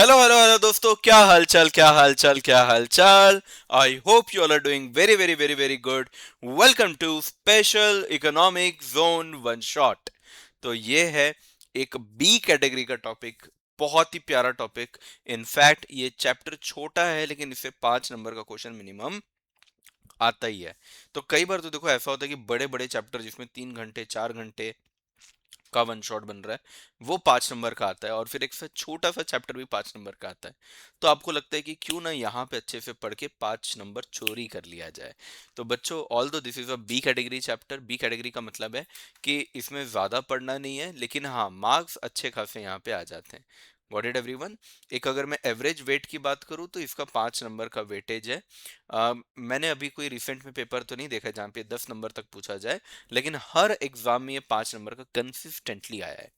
Hello hello hello दोस्तों, क्या हाल चाल, क्या हाल चाल, क्या हाल चाल। I hope you all are doing very very very very good. Welcome to special economic zone one shot. तो ये है एक बी कैटेगरी का टॉपिक। बहुत ही प्यारा टॉपिक। इनफैक्ट ये चैप्टर छोटा है लेकिन इससे 5 नंबर का क्वेश्चन मिनिमम आता ही है। तो कई बार तो देखो ऐसा होता है कि बड़े बड़े चैप्टर जिसमें 3 घंटे 4 घंटे का वन शॉट बन रहा है वो 5 नंबर का आता है, और फिर एक सा छोटा सा चैप्टर भी 5 नंबर का आता है। तो आपको लगता है कि क्यों ना यहाँ पे अच्छे से पढ़ के 5 नंबर चोरी कर लिया जाए। तो बच्चों, although this is a B category chapter. B category का मतलब है कि इसमें ज्यादा पढ़ना नहीं है, लेकिन हाँ मार्क्स अच्छे खासे यहाँ पे आ जाते हैं। Got it everyone. एक अगर मैं एवरेज वेट की बात करूँ तो इसका 5 नंबर का वेटेज है। मैंने अभी कोई रिसेंट में पेपर तो नहीं देखा जहाँ पे 10 नंबर तक पूछा जाए, लेकिन हर एग्जाम में ये 5 नंबर का कंसिस्टेंटली आया है।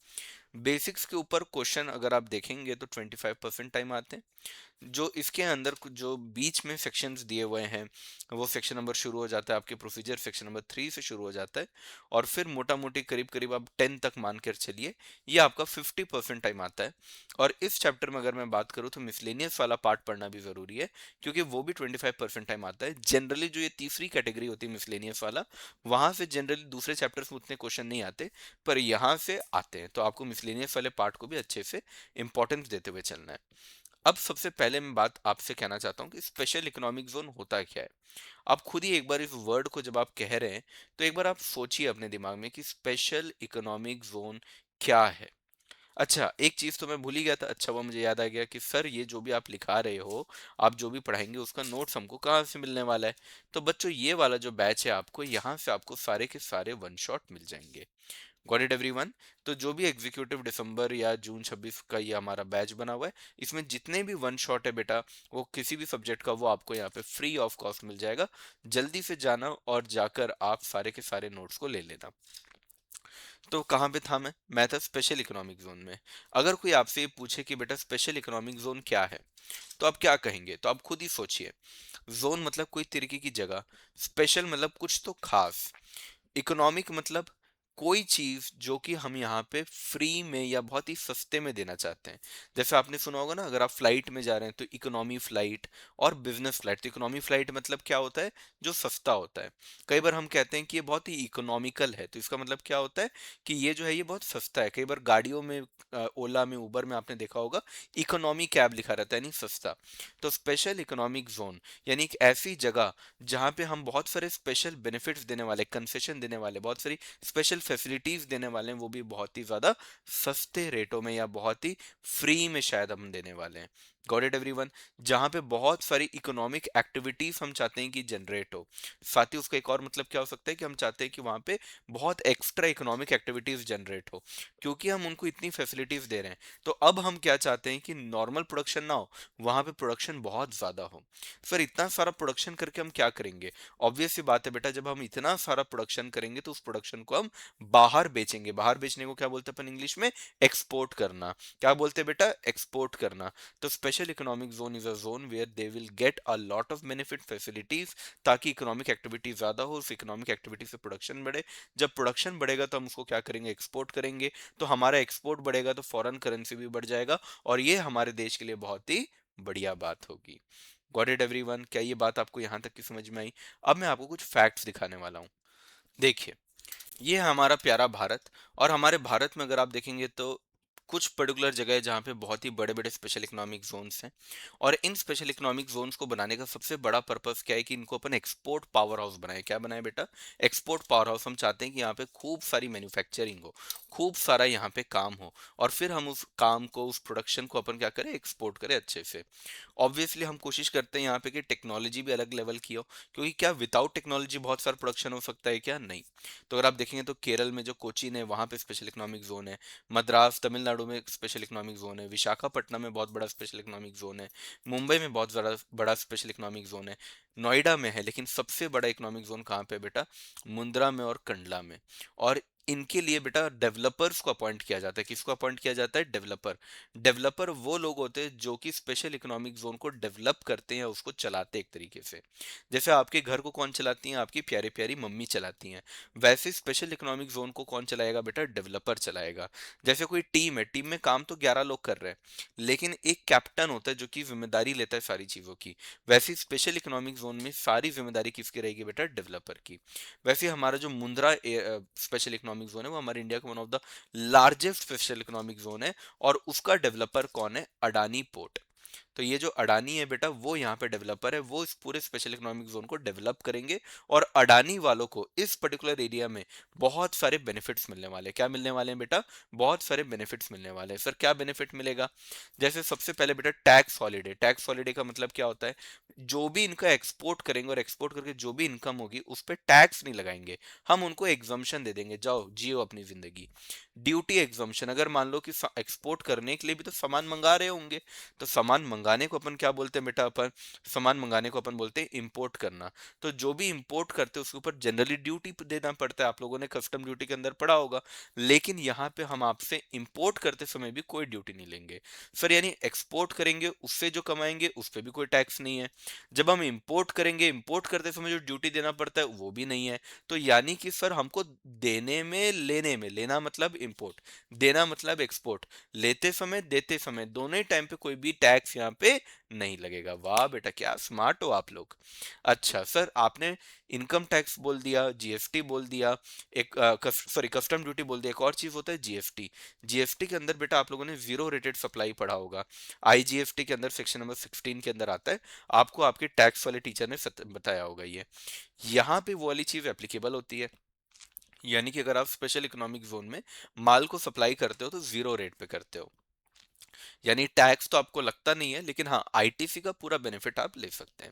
बेसिक्स के ऊपर क्वेश्चन अगर आप देखेंगे तो 25% टाइम आते हैं। जो इसके अंदर कुछ जो बीच में सेक्शंस दिए हुए हैं, वो सेक्शन नंबर शुरू हो जाता है आपके प्रोसीजर सेक्शन नंबर 3 से शुरू हो जाता है। और फिर मोटा मोटी करीब करीब आप 10 तक मान कर चलिए, ये आपका 50% टाइम आता है। और इस चैप्टर में अगर मैं बात करूँ तो मिसलेनियस वाला पार्ट पढ़ना भी जरूरी है, क्योंकि वो भी 25% टाइम आता है। जनरली जो ये तीसरी कैटेगरी होती है मिसलेनियस वाला, वहां से जनरली दूसरे चैप्टर्स में उतने क्वेश्चन नहीं आते, पर यहाँ से आते हैं। तो आपको मिसलेनियस वाले पार्ट को भी अच्छे से इंपॉर्टेंस देते हुए चलना है। अब सबसे पहले मैं बात आपसे कहना चाहता हूँ कि स्पेशल इकोनॉमिक जोन होता क्या है। आप खुद ही एक बार इस वर्ड को जब आप कह रहे हैं तो एक बार आप सोचिए अपने दिमाग में कि स्पेशल इकोनॉमिक जोन क्या है। अच्छा, एक चीज तो मैं भूल ही गया था। अच्छा, वो मुझे याद आ गया कि सर ये जो भी आप लिखा रहे हो, आप जो भी पढ़ाएंगे उसका नोट्स हमको कहाँ से मिलने वाला है। तो बच्चों, ये वाला जो बैच है आपको यहाँ से आपको सारे के सारे वन शॉट मिल जाएंगे। Got it everyone. तो जो भी एग्जीक्यूटिव दिसंबर या जून 26 का ये हमारा बैच बना हुआ है, इसमें जितने भी वन शॉट है बेटा, वो किसी भी सब्जेक्ट का, वो आपको यहाँ पे फ्री ऑफ कॉस्ट मिल जाएगा। जल्दी से जाना और जाकर आप सारे के सारे नोट्स को ले लेना। तो कहाँ पे था मैं था स्पेशल इकोनॉमिक जोन में। अगर कोई आपसे ये पूछे कि बेटा स्पेशल इकोनॉमिक जोन क्या है, तो आप क्या कहेंगे? तो आप खुद ही सोचिए। जोन मतलब कोई तरीके की जगह, स्पेशल मतलब कुछ तो खास, इकोनॉमिक मतलब कोई चीज जो कि हम यहाँ पे फ्री में या बहुत ही सस्ते में देना चाहते हैं। जैसे आपने सुना होगा ना, अगर आप फ्लाइट में जा रहे हैं तो इकोनॉमी फ्लाइट और बिजनेस फ्लाइट। तो इकोनॉमी फ्लाइट मतलब क्या होता है? जो सस्ता होता है। कई बार हम कहते हैं कि ये बहुत ही इकोनॉमिकल है, तो इसका मतलब क्या होता है कि ये जो है ये बहुत सस्ता है। कई बार गाड़ियों में, ओला में, उबर में आपने देखा होगा इकोनॉमी कैब लिखा रहता है, यानी सस्ता। तो स्पेशल इकोनॉमिक जोन यानी एक ऐसी जगह जहाँ पे हम बहुत सारे स्पेशल बेनिफिट्स देने वाले, कंसेशन देने वाले, बहुत सारी स्पेशल फैसिलिटीज देने वाले हैं, वो भी बहुत ही ज्यादा सस्ते रेटों में या बहुत ही फ्री में शायद हम देने वाले हैं। Got it everyone. जहाँ पे बहुत सारी इकोनॉमिक एक्टिविटीज हम चाहते हैं कि जनरेट हो। साथ ही उसका एक और मतलब क्या हो सकता है कि हम चाहते हैं कि वहाँ पे बहुत एक्स्ट्रा इकोनॉमिक एक्टिविटीज जनरेट हो, क्योंकि हम उनको इतनी फैसिलिटीज दे रहे हैं। तो अब हम क्या चाहते हैं कि नॉर्मल प्रोडक्शन ना हो, वहाँ पे प्रोडक्शन बहुत ज्यादा हो। फिर इतना सारा प्रोडक्शन करके हम क्या करेंगे? ऑब्वियस सी बात है बेटा, जब हम इतना सारा प्रोडक्शन करेंगे तो उस प्रोडक्शन को हम बाहर बेचेंगे। बाहर बेचने को क्या बोलते हैं अपन इंग्लिश में? एक्सपोर्ट करना। क्या बोलते हैं बेटा? एक्सपोर्ट करना। तो special economic zone is a zone where they will get a lot of benefit facilities, ताकि इकोनॉमिक एक्टिविटी ज्यादा हो, उस इकोनॉमिक एक्टिविटी से प्रोडक्शन बढ़े। जब प्रोडक्शन बढ़ेगा तो हम उसको क्या करेंगे? एक्सपोर्ट करेंगे। तो हमारा एक्सपोर्ट बढ़ेगा तो फॉरेन करेंसी भी बढ़ जाएगा, और ये हमारे देश के लिए बहुत ही बढ़िया बात होगी। Got it everyone. क्या ये बात आपको यहाँ तक की समझ में आई? अब मैं आपको कुछ फैक्ट्स दिखाने वाला हूँ। देखिए, ये है हमारा प्यारा भारत। और हमारे भारत में अगर आप देखेंगे तो कुछ पर्टिकुलर जगह है जहाँ पे बहुत ही बड़े बड़े स्पेशल इकोनॉमिक जोन्स हैं। और इन स्पेशल इकोनॉमिक जोन्स को बनाने का सबसे बड़ा पर्पस क्या है कि इनको अपन एक्सपोर्ट पावर हाउस बनाए। क्या बनाए बेटा? Export power house. हम चाहते हैं कि यहाँ पे खूब सारी मैन्युफैक्चरिंग हो, खूब सारा यहाँ पे काम हो, और फिर हम उस काम को, उस प्रोडक्शन को अपन क्या करें? एक्सपोर्ट करें अच्छे से। ऑब्वियसली हम कोशिश करते हैं यहाँ पे कि टेक्नोलॉजी भी अलग लेवल की हो, क्योंकि क्या विदाउट टेक्नोलॉजी बहुत सारा प्रोडक्शन हो सकता है? क्या नहीं। तो अगर आप देखेंगे तो केरल में जो कोचीन है वहाँ पे स्पेशल इकोनॉमिक जोन है। मद्रास तमिलनाडु में स्पेशल इकोनॉमिक जोन है। विशाखापट्टनम में बहुत बड़ा स्पेशल इकोनॉमिक जोन है। मुंबई में बहुत बड़ा बड़ा स्पेशल इकोनॉमिक जोन है। नोएडा में है, लेकिन सबसे बड़ा इकोनॉमिक जोन कहाँ पे है बेटा? मुंद्रा में और कंडला में। और इनके लिए बेटा डेवलपर्स को अपॉइंट किया जाता है। किसको अपॉइंट किया जाता है? डेवलपर। डेवलपर वो लोग होते हैं जो कि स्पेशल इकोनॉमिक जोन को डेवलप करते हैं, उसको चलाते हैं एक तरीके से। जैसे आपके घर को कौन चलाती हैं? आपकी प्यारी प्यारी मम्मी चलाती हैं। वैसे स्पेशल इकोनॉमिक जोन को कौन चलाएगा बेटा? डेवलपर चलाएगा। जैसे कोई टीम है, टीम में काम तो 11 लोग कर रहे हैं, लेकिन एक कैप्टन होता है जो कि जिम्मेदारी लेता है सारी चीजों की। वैसे स्पेशल इकोनॉमिक जोन में सारी जिम्मेदारी किसकी रहेगी बेटा? डेवलपर की। वैसे हमारा जो मुंद्रा स्पेशल इकोनॉमिक जोन है वो हमारे इंडिया का one of the largest special economic zone है, और उसका डेवलपर कौन है? अडानी पोर्ट। तो ये जो अडानी है बेटा, वो यहाँ पे डेवलपर है, वो इस पूरे स्पेशल इकोनॉमिक जोन को डेवलप करेंगे। और अडानी वालों को इस पर्टिकुलर एरिया में बहुत सारे बेनिफिट्स मिलने वाले हैं। क्या मिलने वाले हैं बेटा? बहुत सारे बेनिफिट्स मिलने वाले हैं। सर क्या बेनिफिट मिलेगा? जैसे सबसे पहले बेटा टैक्स हॉलीडे। टैक्स हॉलीडे का मतलब क्या होता है? जो भी इनका एक्सपोर्ट करेंगे और एक्सपोर्ट करके जो भी इनकम होगी उस पर टैक्स नहीं लगाएंगे, हम उनको एग्जम्पशन दे देंगे, जाओ जियो अपनी जिंदगी। ड्यूटी एग्जम्पशन, अगर मान लो कि एक्सपोर्ट करने के लिए भी तो सामान मंगा रहे होंगे, तो सामान मंगाने को अपन क्या बोलते हैं बेटा? अपन सामान मंगाने को अपन बोलते हैं इंपोर्ट करना। तो जो भी इंपोर्ट करते हैं उसके ऊपर जनरली ड्यूटी देना पड़ता है, आप लोगों ने कस्टम ड्यूटी के अंदर पढ़ा होगा। लेकिन यहाँ पे हम आपसे इंपोर्ट करते समय भी कोई ड्यूटी नहीं लेंगे। सर यानी एक्सपोर्ट करेंगे उससे जो कमाएंगे उस पर भी कोई टैक्स नहीं है। जब हम इंपोर्ट करेंगे, इंपोर्ट करते समय जो ड्यूटी देना पड़ता है वो भी नहीं है। तो यानी कि सर हमको देने में लेने में, लेना मतलब इंपोर्ट, देना मतलब एक्सपोर्ट, लेते समय देते समय दोनों ही टाइम पे कोई भी टैक्स यहाँ पे नहीं लगेगा। वाह बेटा क्या स्मार्ट हो आप लोग। अच्छा सर आपने इनकम टैक्स बोल दिया, जीएसटी बोल दिया, एक सॉरी कस्टम ड्यूटी बोल दिया, एक और चीज होता है जीएसटी। जीएसटी के अंदर बेटा आप लोगों ने जीरो रेटेड सप्लाई पढ़ा होगा। आईजीएसटी के अंदर सेक्शन नंबर 16 के अंदर आता है। आपको आपके टैक्स वाले टीचर ने बताया होगा ये। यहाँ पे वो वाली चीज एप्लीकेबल होती है। यानी कि अगर आप स्पेशल इकोनॉमिक जोन में माल को सप्लाई करते हो तो जीरो रेट पे करते हो, यानी टैक्स तो आपको लगता नहीं है, लेकिन हाँ आईटीसी का पूरा बेनिफिट आप ले सकते हैं।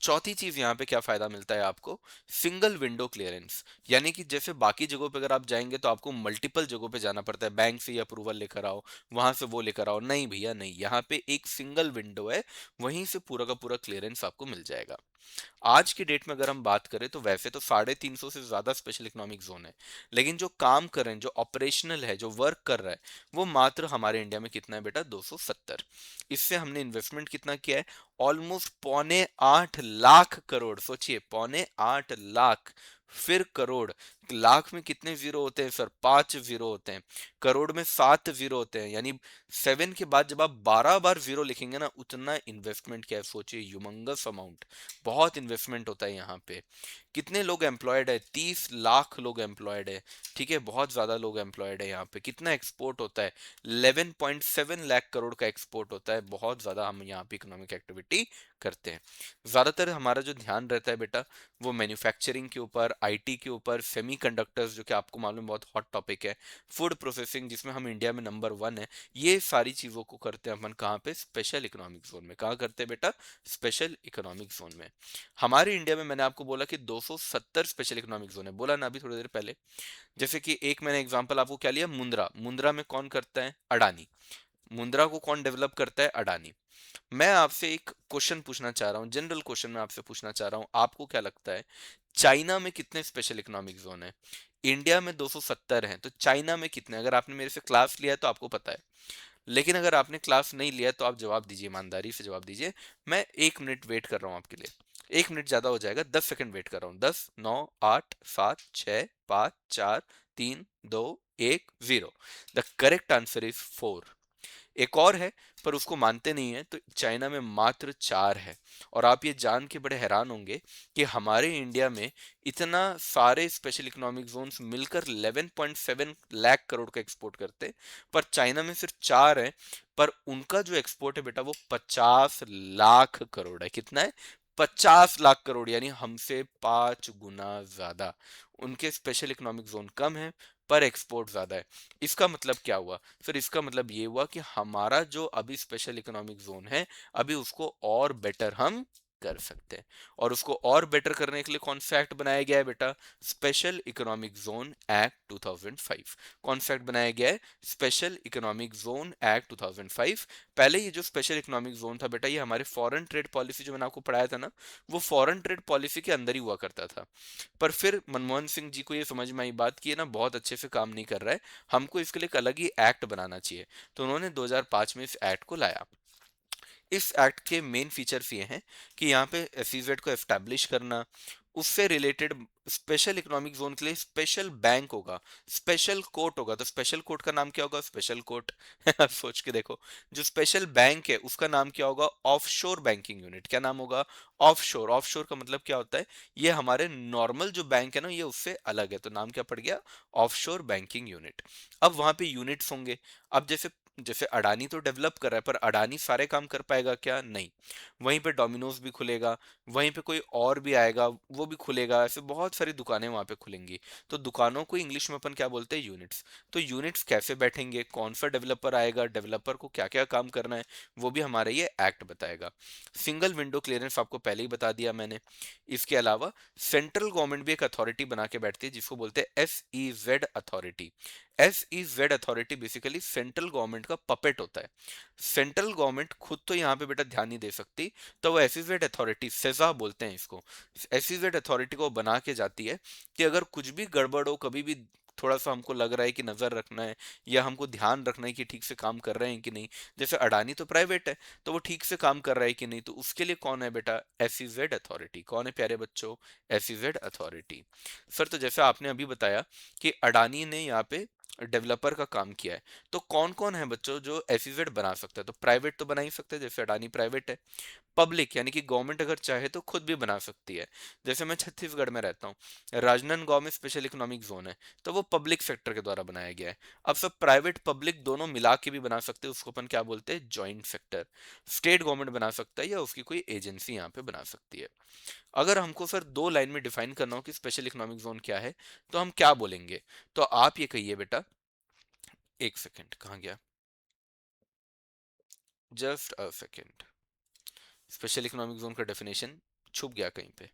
चौथी चीज यहाँ पे क्या फायदा मिलता है आपको? Single window clearance. यानी कि जैसे बाकी जगहों पे अगर आप जाएंगे तो आपको मल्टीपल जगहों पे जाना पड़ता है, बैंक से ये अप्रूवल लेकर आओ, वहां से वो लेकर आओ। नहीं भैया नहीं, यहाँ पे एक सिंगल विंडो है, वहीं से पूरा का पूरा क्लियरेंस आपको मिल जाएगा। आज की डेट में अगर हम बात करें तो वैसे तो 350 से ज्यादा स्पेशल इकोनॉमिक जोन है, लेकिन जो काम कर रहे हैं, जो ऑपरेशनल है, जो वर्क कर रहा है, वो मात्र हमारे इंडिया में कितना है बेटा? 270। इससे हमने इन्वेस्टमेंट कितना किया है? ऑलमोस्ट 7.25 लाख करोड़। सोचिए 7.25 लाख, फिर करोड़। लाख में कितने जीरो होते हैं सर? 5 जीरो होते हैं। करोड़ में 7 जीरो होते हैं, यानी 7 के बाद जब आप 12 बार जीरो लिखेंगे ना, उतना इन्वेस्टमेंट क्या है सोचिए, ह्यूमंगस अमाउंट। बहुत इन्वेस्टमेंट होता है यहाँ पे। कितने लोग एम्प्लॉयड है? 30 लाख लोग एम्प्लॉयड है। ठीक है, बहुत ज्यादा लोग एम्प्लॉयड है यहाँ पे। कितना एक्सपोर्ट होता है? 11.7 लाख करोड़ का एक्सपोर्ट होता है। बहुत ज्यादा हम यहाँ पे इकोनॉमिक एक्टिविटी करते हैं। ज्यादातर हमारा जो ध्यान रहता है बेटा वो मैन्युफैक्चरिंग के ऊपर, आईटी के ऊपर, सेमीकंडक्टर्स जो कि आपको मालूम है बहुत हॉट टॉपिक है, फूड प्रोसेसिंग जिसमें हम इंडिया में नंबर 1 है। ये सारी चीजों को करते हैं अपन कहाँ पे? स्पेशल इकोनॉमिक जोन में। कहाँ करते हैं बेटा? स्पेशल इकोनॉमिक जोन में। हमारे इंडिया में मैंने आपको बोला कि 270 स्पेशल इकोनॉमिक जोन है, बोला ना अभी थोड़ी देर पहले। जैसे कि एक मैंने एग्जांपल आपको क्या लिया? मुंद्रा। मुंद्रा में कौन करता है? अडानी। मुंद्रा को कौन डेवलप करता है? अडानी। मैं आपसे एक क्वेश्चन पूछना चाह रहा हूँ, जनरल क्वेश्चन मैं आपसे पूछना चाह रहा हूँ, आपको क्या लगता है चाइना में कितने स्पेशल इकोनॉमिक जोन है? इंडिया में 270 हैं, तो चाइना में कितने? अगर आपने मेरे से क्लास लिया है तो आपको पता है, लेकिन अगर आपने क्लास नहीं लिया तो आप जवाब दीजिए, ईमानदारी से जवाब दीजिए। मैं 1 मिनट वेट कर रहा हूँ आपके लिए। 1 मिनट ज्यादा हो जाएगा, 10 सेकंड वेट कर रहा हूँ। 10, 9, 8, 7, 6, 5, 4, 3, 2, 1, 0। The correct answer is 4। एक और है पर उसको मानते नहीं है, तो चाइना में मात्र 4 है। और आप ये जान के बड़े हैरान होंगे कि हमारे इंडिया में इतना सारे स्पेशल इकोनॉमिक जोन्स मिलकर 11.7 लाख करोड़ का एक्सपोर्ट करते हैं, पर चाइना में सिर्फ 4 है। पर उनका जो एक्सपोर्ट है बेटा वो 50 लाख करोड़ है। कितना है? 50 लाख करोड़, यानी हमसे 5 गुना ज्यादा। उनके स्पेशल इकोनॉमिक जोन कम है पर एक्सपोर्ट ज्यादा है। इसका मतलब क्या हुआ? फिर इसका मतलब ये हुआ कि हमारा जो अभी स्पेशल इकोनॉमिक जोन है, अभी उसको और बेटर हम कर सकते हैं। और उसको और बेटर करने के लिए कौन सा एक्ट बनाया गया है बेटा? Special economic zone act 2005। कौन सा एक्ट बनाया गया है? Special economic zone act 2005। पहले ये जो स्पेशल इकोनॉमिक जोन था बेटा, ये हमारे फॉरेन ट्रेड पॉलिसी जो मैंने आपको पढ़ाया था ना, वो फॉरेन ट्रेड पॉलिसी के अंदर ही हुआ करता था। पर फिर मनमोहन सिंह जी को ये समझ में आई बात कि ये ना बहुत अच्छे से काम नहीं कर रहा है, हमको इसके लिए एक अलग ही एक्ट बनाना चाहिए। तो उन्होंने 2005 में इस एक्ट को लाया। इस एक्ट के मेन फीचर्स ये हैं कि यहाँ पे एसईजेड को एस्टैब्लिश करना, उससे रिलेटेड स्पेशल इकोनॉमिक जोन के लिए स्पेशल बैंक होगा, स्पेशल कोर्ट होगा। तो स्पेशल कोर्ट का नाम क्या होगा? Special court. आप सोच के देखो, जो स्पेशल बैंक है उसका नाम क्या होगा? Offshore banking unit. क्या नाम होगा? ऑफशोर। ऑफशोर का मतलब क्या होता है? ये हमारे नॉर्मल जो बैंक है ना, ये उससे अलग है, तो नाम क्या पड़ गया? Offshore banking unit. अब वहां पे यूनिट्स होंगे। अब जैसे जैसे अडानी तो डेवलप कर रहा है, पर अडानी सारे काम कर पाएगा क्या? नहीं। वहीं पे डोमिनोज भी खुलेगा, वहीं पे कोई और भी आएगा वो भी खुलेगा, ऐसे बहुत सारी दुकानें वहां पे खुलेंगी। तो दुकानों को इंग्लिश में अपन क्या बोलते हैं? यूनिट्स। तो यूनिट्स कैसे बैठेंगे, कौन सा डेवलपर आएगा, डेवलपर को क्या क्या काम करना है, वो भी हमारा ये एक्ट बताएगा। सिंगल विंडो क्लियरेंस आपको पहले ही बता दिया मैंने। इसके अलावा सेंट्रल गवर्नमेंट भी एक अथॉरिटी बना के बैठती है जिसको बोलते हैं SEZ authority. SEZ authority basically central government का पपेट होता है। सेंट्रल गवर्नमेंट खुद तो यहाँ पे बेटा ध्यान नहीं दे सकती, तो वो SEZ अथॉरिटी, सेजा बोलते हैं इसको, SEZ अथॉरिटी को बना के जाती है कि अगर कुछ भी गड़बड़ हो, कभी भी थोड़ा सा हमको लग रहा है कि नजर रखना है या हमको ध्यान रखना है कि ठीक से काम कर रहे हैं कि नहीं। जैसे अडानी तो प्राइवेट है, तो वो ठीक से काम कर रहा है कि नहीं, तो उसके लिए कौन है बेटा? SEZ authority. कौन है प्यारे बच्चों? SEZ authority. सर तो जैसे आपने अभी बताया कि अडानी ने यहाँ पे डेवलपर का काम किया है, तो कौन कौन है बच्चों जो SEZ बना सकता है? तो प्राइवेट तो बना ही सकते हैं, जैसे अडानी प्राइवेट है। पब्लिक यानी कि गवर्नमेंट अगर चाहे तो खुद भी बना सकती है। जैसे मैं छत्तीसगढ़ में रहता हूँ, राजनांदगांव में स्पेशल इकोनॉमिक जोन है, तो वो पब्लिक सेक्टर के द्वारा बनाया गया है। अब सब प्राइवेट पब्लिक दोनों मिला के भी बना सकते हैं, उसको अपन क्या बोलते हैं? Joint sector. स्टेट गवर्नमेंट बना सकता है या उसकी कोई एजेंसी यहाँ पे बना सकती है। अगर हमको सर दो लाइन में डिफाइन करना हो कि स्पेशल इकोनॉमिक जोन क्या है, तो हम क्या बोलेंगे? तो आप ये कहिए बेटा, एक सेकेंड, कहाँ गया? Just a second. Special economic zone का डेफिनेशन छुप गया कहीं पे।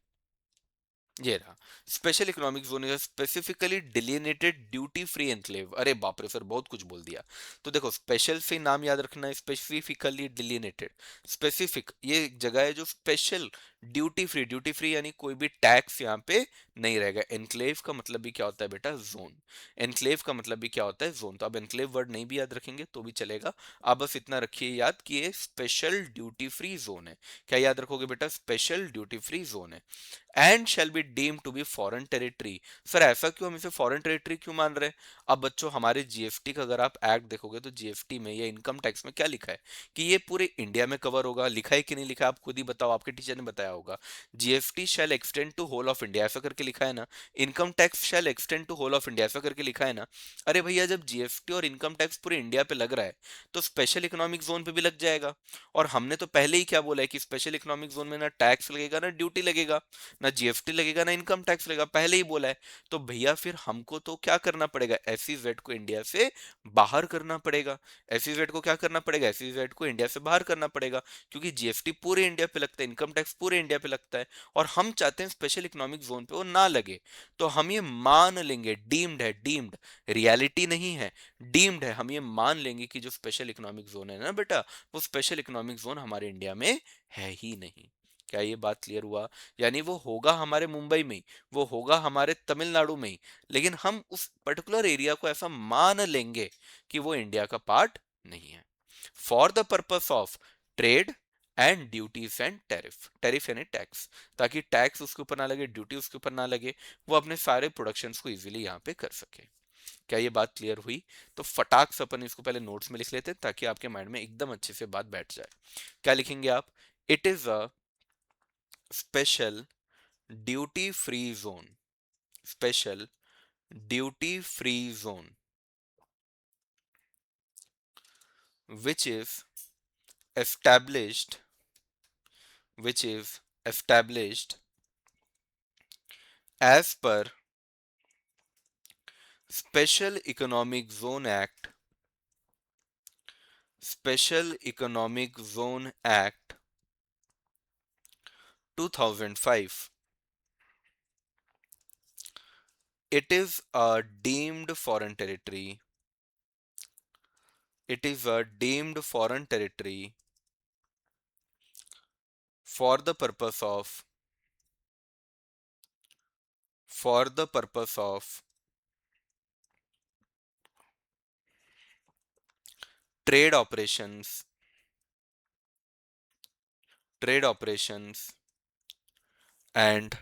ये रहा। Special economic zone is specifically delineated duty free enclave. अरे बाप रे सर, बहुत कुछ बोल दिया। तो देखो, स्पेशल से नाम याद रखना है, स्पेसिफिकली डिलिनेटेड। स्पेसिफिक ये एक जगह है जो special, duty free, duty free यानी कोई भी टैक्स यहाँ पे नहीं रहेगा। एनक्लेव का मतलब भी क्या होता है बेटा? जोन। एनक्लेव का मतलब भी क्या होता है? जोन। तो आप एनक्लेव वर्ड नहीं भी याद रखेंगे तो भी चलेगा, आप बस इतना रखिए याद कि ये स्पेशल ड्यूटी फ्री जोन है। क्या याद रखोगे बेटा? स्पेशल ड्यूटी फ्री जोन है। And shall be deem to be foreign territory. Sir ऐसा क्यों, हम इसे फॉरेन टेरिटरी क्यों मान रहे हैं? अब बच्चों, हमारे जीएसटी का अगर आप एक्ट देखोगे तो जीएसटी में या इनकम टैक्स में क्या लिखा है कि ये पूरे इंडिया में कवर होगा? लिखा है कि नहीं लिखा है? आप खुद ही बताओ, आपके टीचर ने बताया होगा। GST shall extend to whole of India, ऐसा करके लिखा है ना। Income tax shall extend to whole of India, ऐसा करके लिखा है ना। अरे भैया, जब जीएसटी और इनकम टैक्स पूरे इंडिया पे लग रहा है, तो स्पेशल इकोनॉमिक जोन पे भी लग जाएगा। और हमने तो पहले ही क्या बोला है कि स्पेशल इकोनॉमिक जोन में ना टैक्स लगेगा ना ड्यूटी लगेगा, ना जीएसटी लगेगा ना इनकम टैक्स लगेगा, पहले ही बोला है। तो भैया फिर हमको तो क्या करना पड़ेगा? एसईजेड को इंडिया से बाहर करना पड़ेगा। एसईजेड को क्या करना पड़ेगा? एसईजेड को इंडिया से बाहर करना पड़ेगा, क्योंकि जीएसटी पूरे इंडिया पे लगता है, इनकम टैक्स पूरे इंडिया पे लगता है, और हम चाहते हैं स्पेशल इकोनॉमिक जोन पे वो ना लगे। तो हम ये मान लेंगे, डीम्ड है, डीम्ड, रियलिटी नहीं है, डीम्ड है। हम ये मान लेंगे कि जो स्पेशल इकोनॉमिक जोन है ना बेटा, वो स्पेशल इकोनॉमिक जोन हमारे इंडिया में है ही नहीं। क्या ये बात क्लियर हुआ? यानी वो होगा हमारे मुंबई में ही, वो होगा हमारे तमिलनाडु में ही, लेकिन हम उस पर्टिकुलर एरिया को ऐसा मान लेंगे कि वो इंडिया का पार्ट नहीं है, for the purpose of trade and duties and tariff. Tariff यानी टैक्स, ताकि टैक्स उसके ऊपर ना लगे, ड्यूटी उसके ऊपर ना लगे, वो अपने सारे प्रोडक्शंस को इजीली यहाँ पे कर सके। क्या ये बात क्लियर हुई? तो फटाक से अपन इसको पहले नोट्स में लिख लेते हैं ताकि आपके माइंड में एकदम अच्छे से बात बैठ जाए। क्या लिखेंगे आप? It is a special duty free zone, special duty free zone which is established, which is established as per special economic zone act, special economic zone act 2005. It is a deemed foreign territory. It is a deemed foreign territory for the purpose of for the purpose of trade operations, trade operations and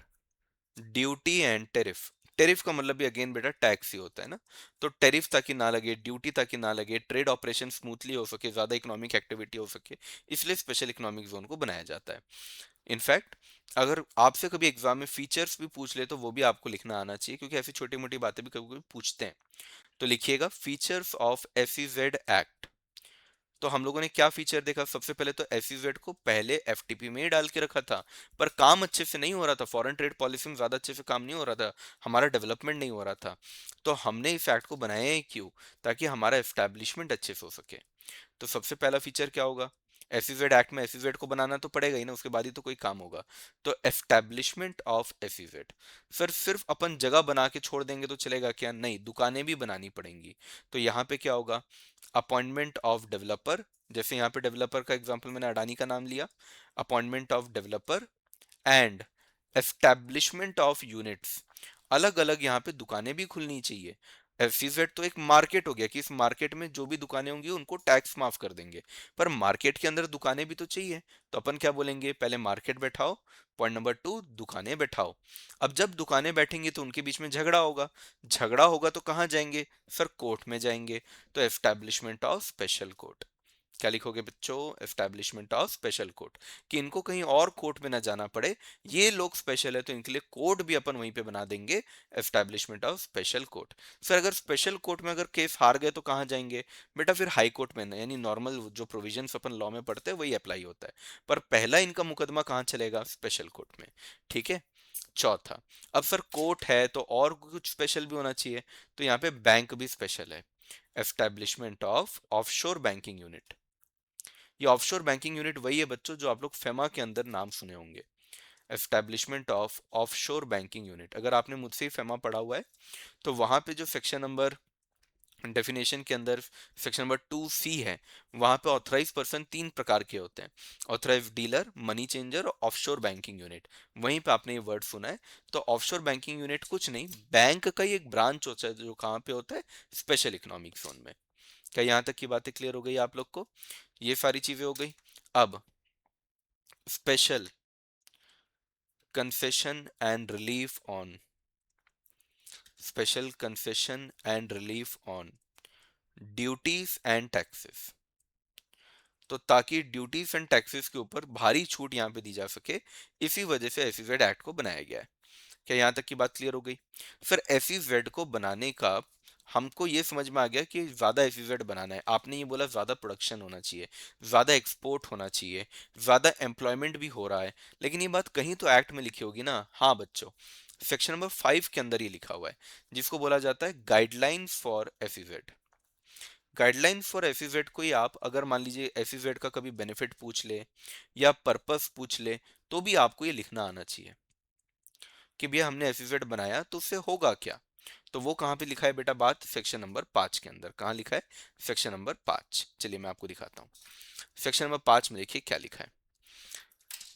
duty and tariff. Tariff का मतलब भी again बेटा tax ही होता है ना. तो tariff ताकि ना लगे, ड्यूटी ताकि ना लगे, ट्रेड ऑपरेशन स्मूथली हो सके, ज्यादा इकोनॉमिक एक्टिविटी हो सके, इसलिए स्पेशल इकोनॉमिक जोन को बनाया जाता है. इनफैक्ट अगर आपसे कभी एग्जाम में फीचर्स भी पूछ ले तो वो भी आपको लिखना आना चाहिए, क्योंकि ऐसी छोटी मोटी बातें भी कभी कभी पूछते हैं. तो लिखिएगा फीचर्स ऑफ एसईजेड एक्ट. तो हम लोगों ने क्या फीचर देखा? सबसे पहले तो एसईजेड को पहले एफटीपी में ही डाल के रखा था, पर काम अच्छे से नहीं हो रहा था, फॉरेन ट्रेड पॉलिसी में ज्यादा अच्छे से काम नहीं हो रहा था, हमारा डेवलपमेंट नहीं हो रहा था. तो हमने इस एक्ट को बनाया ही क्यों? ताकि हमारा एस्टैब्लिशमेंट अच्छे से हो सके. तो सबसे पहला फीचर क्या होगा? एसईजेड एक्ट में एसईजेड को बनाना तो पड़ेगा ही ना, उसके बाद ही तो कोई काम होगा. तो एस्टैब्लिशमेंट ऑफ एसईजेड. सर सिर्फ अपन जगह बना के छोड़ देंगे तो चलेगा क्या? नहीं, दुकानें भी बनानी पड़ेंगी. तो यहाँ पे क्या होगा? Appointment of developer. जैसे यहाँ पे डेवलपर का एग्जांपल मैंने अडानी का नाम लिया. Appointment of developer and establishment of units. अलग अलग यहाँ पे दुकानें भी खुलनी चाहिए. एफसीजेड तो एक मार्केट हो गया कि इस मार्केट में जो भी दुकानें होंगी उनको टैक्स माफ कर देंगे, पर मार्केट के अंदर दुकानें भी तो चाहिए. तो अपन क्या बोलेंगे? पहले मार्केट बैठाओ, पॉइंट नंबर टू दुकानें बैठाओ. अब जब दुकानें बैठेंगी तो उनके बीच में झगड़ा होगा. झगड़ा होगा तो कहाँ जाएंगे? सर कोर्ट में जाएंगे. तो एस्टैब्लिशमेंट ऑफ स्पेशल कोर्ट. क्या लिखोगे बच्चों? Establishment of special court. कि इनको कहीं और कोर्ट में ना जाना पड़े, ये लोग स्पेशल है तो इनके लिए कोर्ट भी अपन वहीं पे बना देंगे. Establishment of special court. Sir अगर स्पेशल कोर्ट में अगर केस हार गए तो कहाँ जाएंगे? बेटा फिर हाई कोर्ट में ना, यानी नॉर्मल जो प्रोविजंस अपन लॉ में पढ़ते हैं वही अप्लाई होता है. पर पहला इनका मुकदमा कहाँ चलेगा? स्पेशल कोर्ट में. ठीक है. चौथा, अब सर कोर्ट है तो और कुछ स्पेशल भी होना चाहिए. तो यहाँ पे बैंक भी स्पेशल है. Establishment of offshore banking unit. ये ऑफशोर बैंकिंग यूनिट वही है बच्चों जो आप लोग फेमा के अंदर नाम सुने होंगे. Establishment of offshore banking unit. अगर आपने मुझसे ही फेमा पढ़ा हुआ है तो वहां पे जो सेक्शन नंबर डेफिनेशन के अंदर सेक्शन नंबर 2C है, वहां पे ऑथराइज पर्सन तीन प्रकार के होते हैं. ऑथराइज डीलर, मनी चेंजर और ऑफशोर बैंकिंग यूनिट. वहीं पे आपने ये वर्ड सुना है. तो ऑफशोर बैंकिंग यूनिट कुछ नहीं, बैंक का ही एक ब्रांच होता है जो कहाँ पे होता है? स्पेशल इकोनॉमिक जोन में. क्या यहाँ तक की बातें क्लियर हो गई आप लोग को? ये सारी चीजें हो गई. अब special concession and relief on special concession and relief on duties and taxes. तो ताकि ड्यूटीज एंड टैक्सेस के ऊपर भारी छूट यहाँ पे दी जा सके, इसी वजह से एसईजेड एक्ट को बनाया गया है. क्या यहाँ तक की बात क्लियर हो गई? फिर एसईजेड को बनाने का हमको ये समझ में आ गया कि ज्यादा एसईजेड बनाना है. आपने ये बोला ज्यादा प्रोडक्शन होना चाहिए, ज्यादा एक्सपोर्ट होना चाहिए, ज्यादा एम्प्लॉयमेंट भी हो रहा है. लेकिन ये बात कहीं तो एक्ट में लिखी होगी ना? हाँ बच्चों, सेक्शन नंबर 5 के अंदर ये लिखा हुआ है, जिसको बोला जाता है guidelines for SEZ. Guidelines for SEZ को ही आप अगर मान लीजिए एसईजेड का कभी बेनिफिट पूछ ले या पर्पस पूछ ले, तो भी आपको ये लिखना आना चाहिए कि भैया हमने एसईजेड बनाया तो उससे होगा क्या. तो वो कहाँ पे लिखा है बेटा? बात सेक्शन नंबर 5 के अंदर. कहाँ लिखा है? Section number 5. चलिए मैं आपको दिखाता हूँ. सेक्शन नंबर 5 में देखिए क्या लिखा है.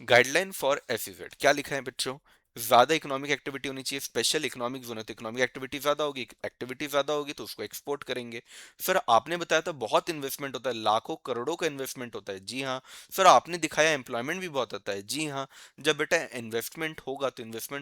Guideline for SEZ. क्या लिखा है बच्चों? ज्यादा इकोनॉमिक एक्टिविटी होनी चाहिए. स्पेशल इकोनॉमिक जोन है तो इकोनॉमिक एक्टिविटी ज्यादा होगी, एक्टिविटी ज्यादा होगी तो उसको एक्सपोर्ट करेंगे. सर आपने बताया था बहुत इन्वेस्टमेंट होता है, लाखों करोड़ों का इन्वेस्टमेंट होता है. जी हाँ. सर आपने दिखाया एम्प्लॉयमेंट भी बहुत होता है. जी हाँ. जब बेटा इन्वेस्टमेंट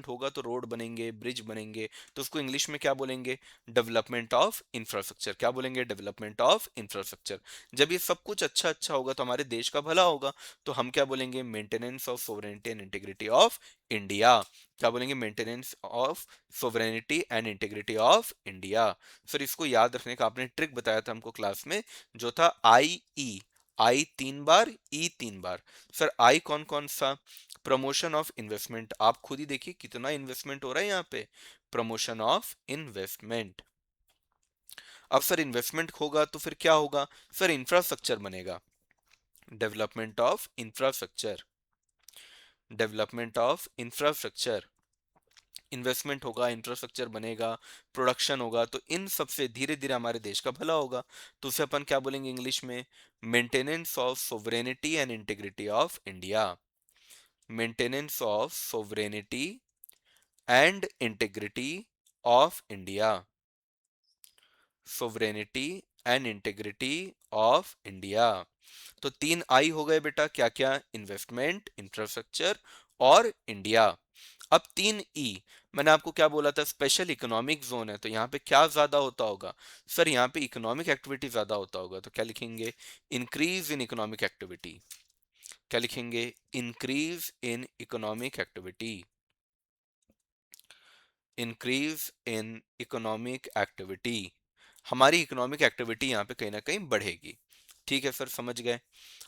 होगा तो रोड बनेंगे, ब्रिज बनेंगे, तो उसको इंग्लिश में क्या बोलेंगे? Development of infrastructure. क्या बोलेंगे? Development of infrastructure. जब ये सब कुछ अच्छा अच्छा होगा तो हमारे देश का भला होगा. तो हम क्या बोलेंगे? Maintenance of sovereignty and integrity of India. क्या बोलेंगे? Maintenance of sovereignty and integrity of India. फिर इसको याद रखने का आपने ट्रिक बताया था हमको क्लास में, जो था आई आई 3 बार, ई 3 बार. सर आई कौन कौन सा? Promotion of investment. आप खुद ही देखिए कितना इन्वेस्टमेंट हो रहा है यहाँ पे. Promotion of investment. अब सर इन्वेस्टमेंट होगा तो फिर क्या होगा? सर इंफ्रास्ट्रक्चर बनेगा. Development of infrastructure. Development of infrastructure, investment होगा, इंफ्रास्ट्रक्चर बनेगा, प्रोडक्शन होगा, तो इन सब से धीरे धीरे हमारे देश का भला होगा। तो उसे अपन क्या बोलेंगे इंग्लिश में? Maintenance of sovereignty and integrity of India. Maintenance of sovereignty and integrity of India. Sovereignty and integrity of India. तो तीन आई हो गए बेटा, क्या क्या? इन्वेस्टमेंट, इंफ्रास्ट्रक्चर और इंडिया। अब तीन ई, मैंने आपको क्या बोला था? स्पेशल इकोनॉमिक जोन है, तो यहाँ पे क्या ज्यादा होता होगा? सर यहाँ पे इकोनॉमिक एक्टिविटी ज्यादा होता होगा, तो क्या लिखेंगे? Increase in economic activity. क्या लिखेंगे? Increase in economic activity. Increase in economic activity, हमारी इकोनॉमिक एक्टिविटी यहाँ पे कहीं ना कहीं बढ़ेगी। ठीक है सर, समझ गए।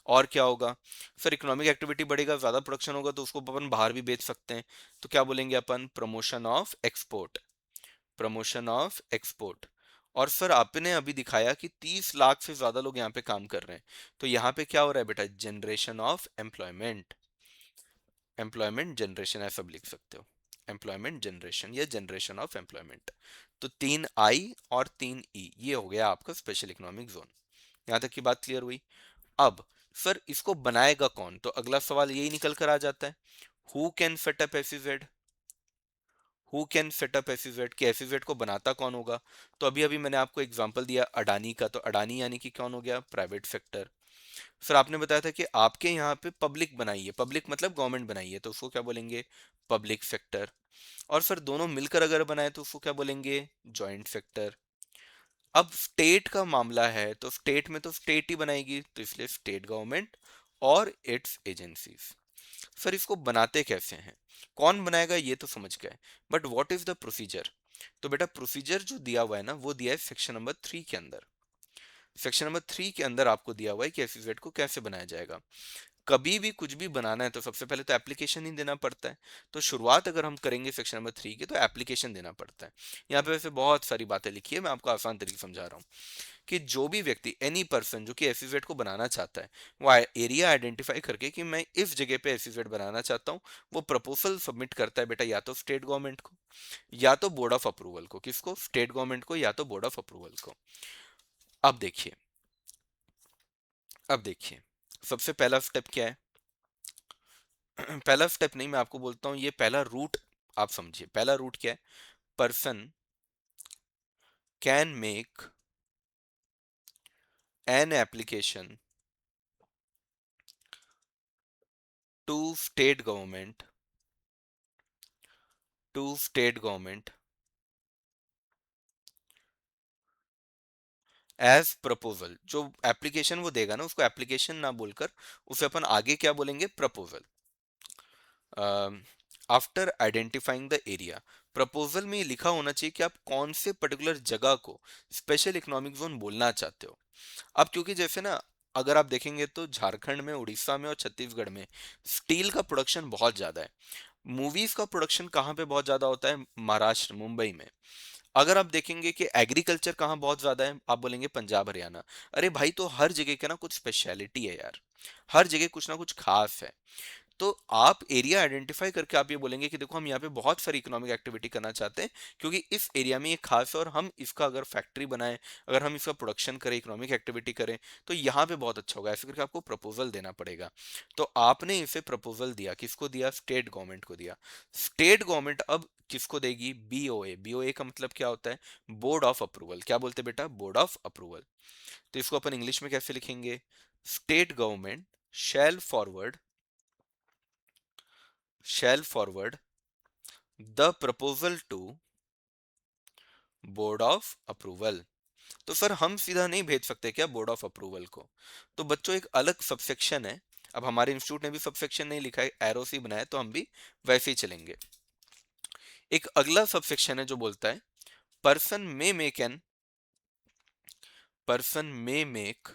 और क्या होगा? सर इकोनॉमिक एक्टिविटी बढ़ेगा, ज्यादा प्रोडक्शन होगा, तो उसको अपन बाहर भी बेच सकते हैं, तो क्या बोलेंगे अपन? Promotion of export. Promotion of export. और सर आपने अभी दिखाया कि 30 लाख से ज्यादा लोग यहाँ पे काम कर रहे हैं, तो यहाँ पे क्या हो रहा है बेटा? Generation of employment. Employment generation ऐसा भी लिख सकते हो, एम्प्लॉयमेंट जनरेशन या जनरेशन ऑफ एम्प्लॉयमेंट। तो तीन आई और तीन ई, ये हो गया आपका स्पेशल इकोनॉमिक जोन। यहां तक की बात क्लियर हुई। अब सर इसको बनाएगा कौन? तो अगला सवाल यही निकल कर आ जाता है, who can set up SEZ? Who can set up SEZ, कि एसईजेड को बनाता कौन होगा? तो अभी अभी मैंने आपको एग्जांपल दिया अडानी का, तो अडानी यानी कि कौन हो गया? Private sector. सर आपने बताया था कि आपके यहाँ पे पब्लिक बनाई है, पब्लिक मतलब गवर्नमेंट बनाई है, तो उसको क्या बोलेंगे? Public sector. और सर दोनों मिलकर अगर बनाए तो उसको क्या बोलेंगे? Joint sector. अब स्टेट का मामला है, तो स्टेट में तो स्टेट ही बनाएगी, तो इसलिए स्टेट गवर्नमेंट और इट्स एजेंसीज। सर इसको बनाते कैसे हैं? कौन बनाएगा ये तो समझ गए, but what is the procedure? तो बेटा प्रोसीजर जो दिया हुआ है ना, वो दिया है सेक्शन नंबर 3 के अंदर। सेक्शन नंबर 3 के अंदर आपको दिया हुआ है कि एफिजेट को कैसे बनाया जाएगा। कभी भी कुछ भी बनाना है तो सबसे पहले तो एप्लीकेशन ही देना पड़ता है। तो शुरुआत अगर हम करेंगे सेक्शन नंबर 3 की, तो एप्लीकेशन देना पड़ता है। यहाँ पे वैसे बहुत सारी बातें लिखी है, मैं आपको आसान तरीके से समझा रहा हूँ कि जो भी व्यक्ति, एनी पर्सन जो कि एफिजेट को बनाना चाहता है, वो एरिया आइडेंटिफाई करके कि मैं इस जगह पे एफिजेट बनाना चाहता हूँ, वो प्रपोजल सबमिट करता है बेटा, या तो स्टेट गवर्नमेंट को या तो बोर्ड ऑफ अप्रूवल को। किसको? स्टेट गवर्नमेंट को या तो बोर्ड ऑफ अप्रूवल को। अब देखिए, अब देखिए सबसे पहला स्टेप क्या है? पहला स्टेप नहीं, मैं आपको बोलता हूं ये पहला रूट। आप समझिए पहला रूट क्या है? Person can make an application to state government, to state government as proposal. जो एप्लीकेशन वो देगा ना, उसको एप्लीकेशन ना बोलकर उसे अपन आगे क्या बोलेंगे? Proposal. After identifying the area, proposal में ये लिखा होना चाहिए कि आप कौन से पर्टिकुलर जगह को स्पेशल इकोनॉमिक जोन बोलना चाहते हो। अब क्योंकि जैसे ना, अगर आप देखेंगे तो झारखंड में, उड़ीसा में और छत्तीसगढ़ में स्टील का प्रोडक्शन बहुत ज्यादा है। मूवीज का प्रोडक्शन कहाँ पे बहुत ज्यादा होता है? महाराष्ट्र, मुंबई में। अगर आप देखेंगे कि एग्रीकल्चर कहाँ बहुत ज्यादा है, आप बोलेंगे पंजाब, हरियाणा। अरे भाई, तो हर जगह के ना कुछ स्पेशलिटी है यार, हर जगह कुछ ना कुछ खास है। तो आप एरिया आइडेंटिफाई करके आप ये बोलेंगे कि देखो हम यहाँ पे बहुत सारी इकोनॉमिक एक्टिविटी करना चाहते हैं, क्योंकि इस एरिया में ये खास है, और हम इसका अगर फैक्ट्री बनाएं, अगर हम इसका प्रोडक्शन करें, इकोनॉमिक एक्टिविटी करें, तो यहाँ पे बहुत अच्छा होगा। ऐसे करके आपको प्रपोजल देना पड़ेगा। तो आपने इसे प्रपोजल दिया, किसको दिया? स्टेट गवर्नमेंट को दिया। स्टेट गवर्नमेंट अब किसको देगी? बीओए। बीओए का मतलब क्या होता है? Board of approval. क्या बोलते हैं बेटा? Board of approval. तो इसको अपन इंग्लिश में कैसे लिखेंगे? State government shell forward, shall forward the proposal to board of approval। तो सर हम सीधा नहीं भेज सकते क्या बोर्ड ऑफ अप्रूवल को? तो बच्चों एक अलग सबसेक्शन है। अब हमारे इंस्टीट्यूट ने भी सबसेक्शन नहीं लिखा है, एरो सी बनाया, तो हम भी वैसे ही चलेंगे। एक अगला सबसेक्शन है जो बोलता है person may make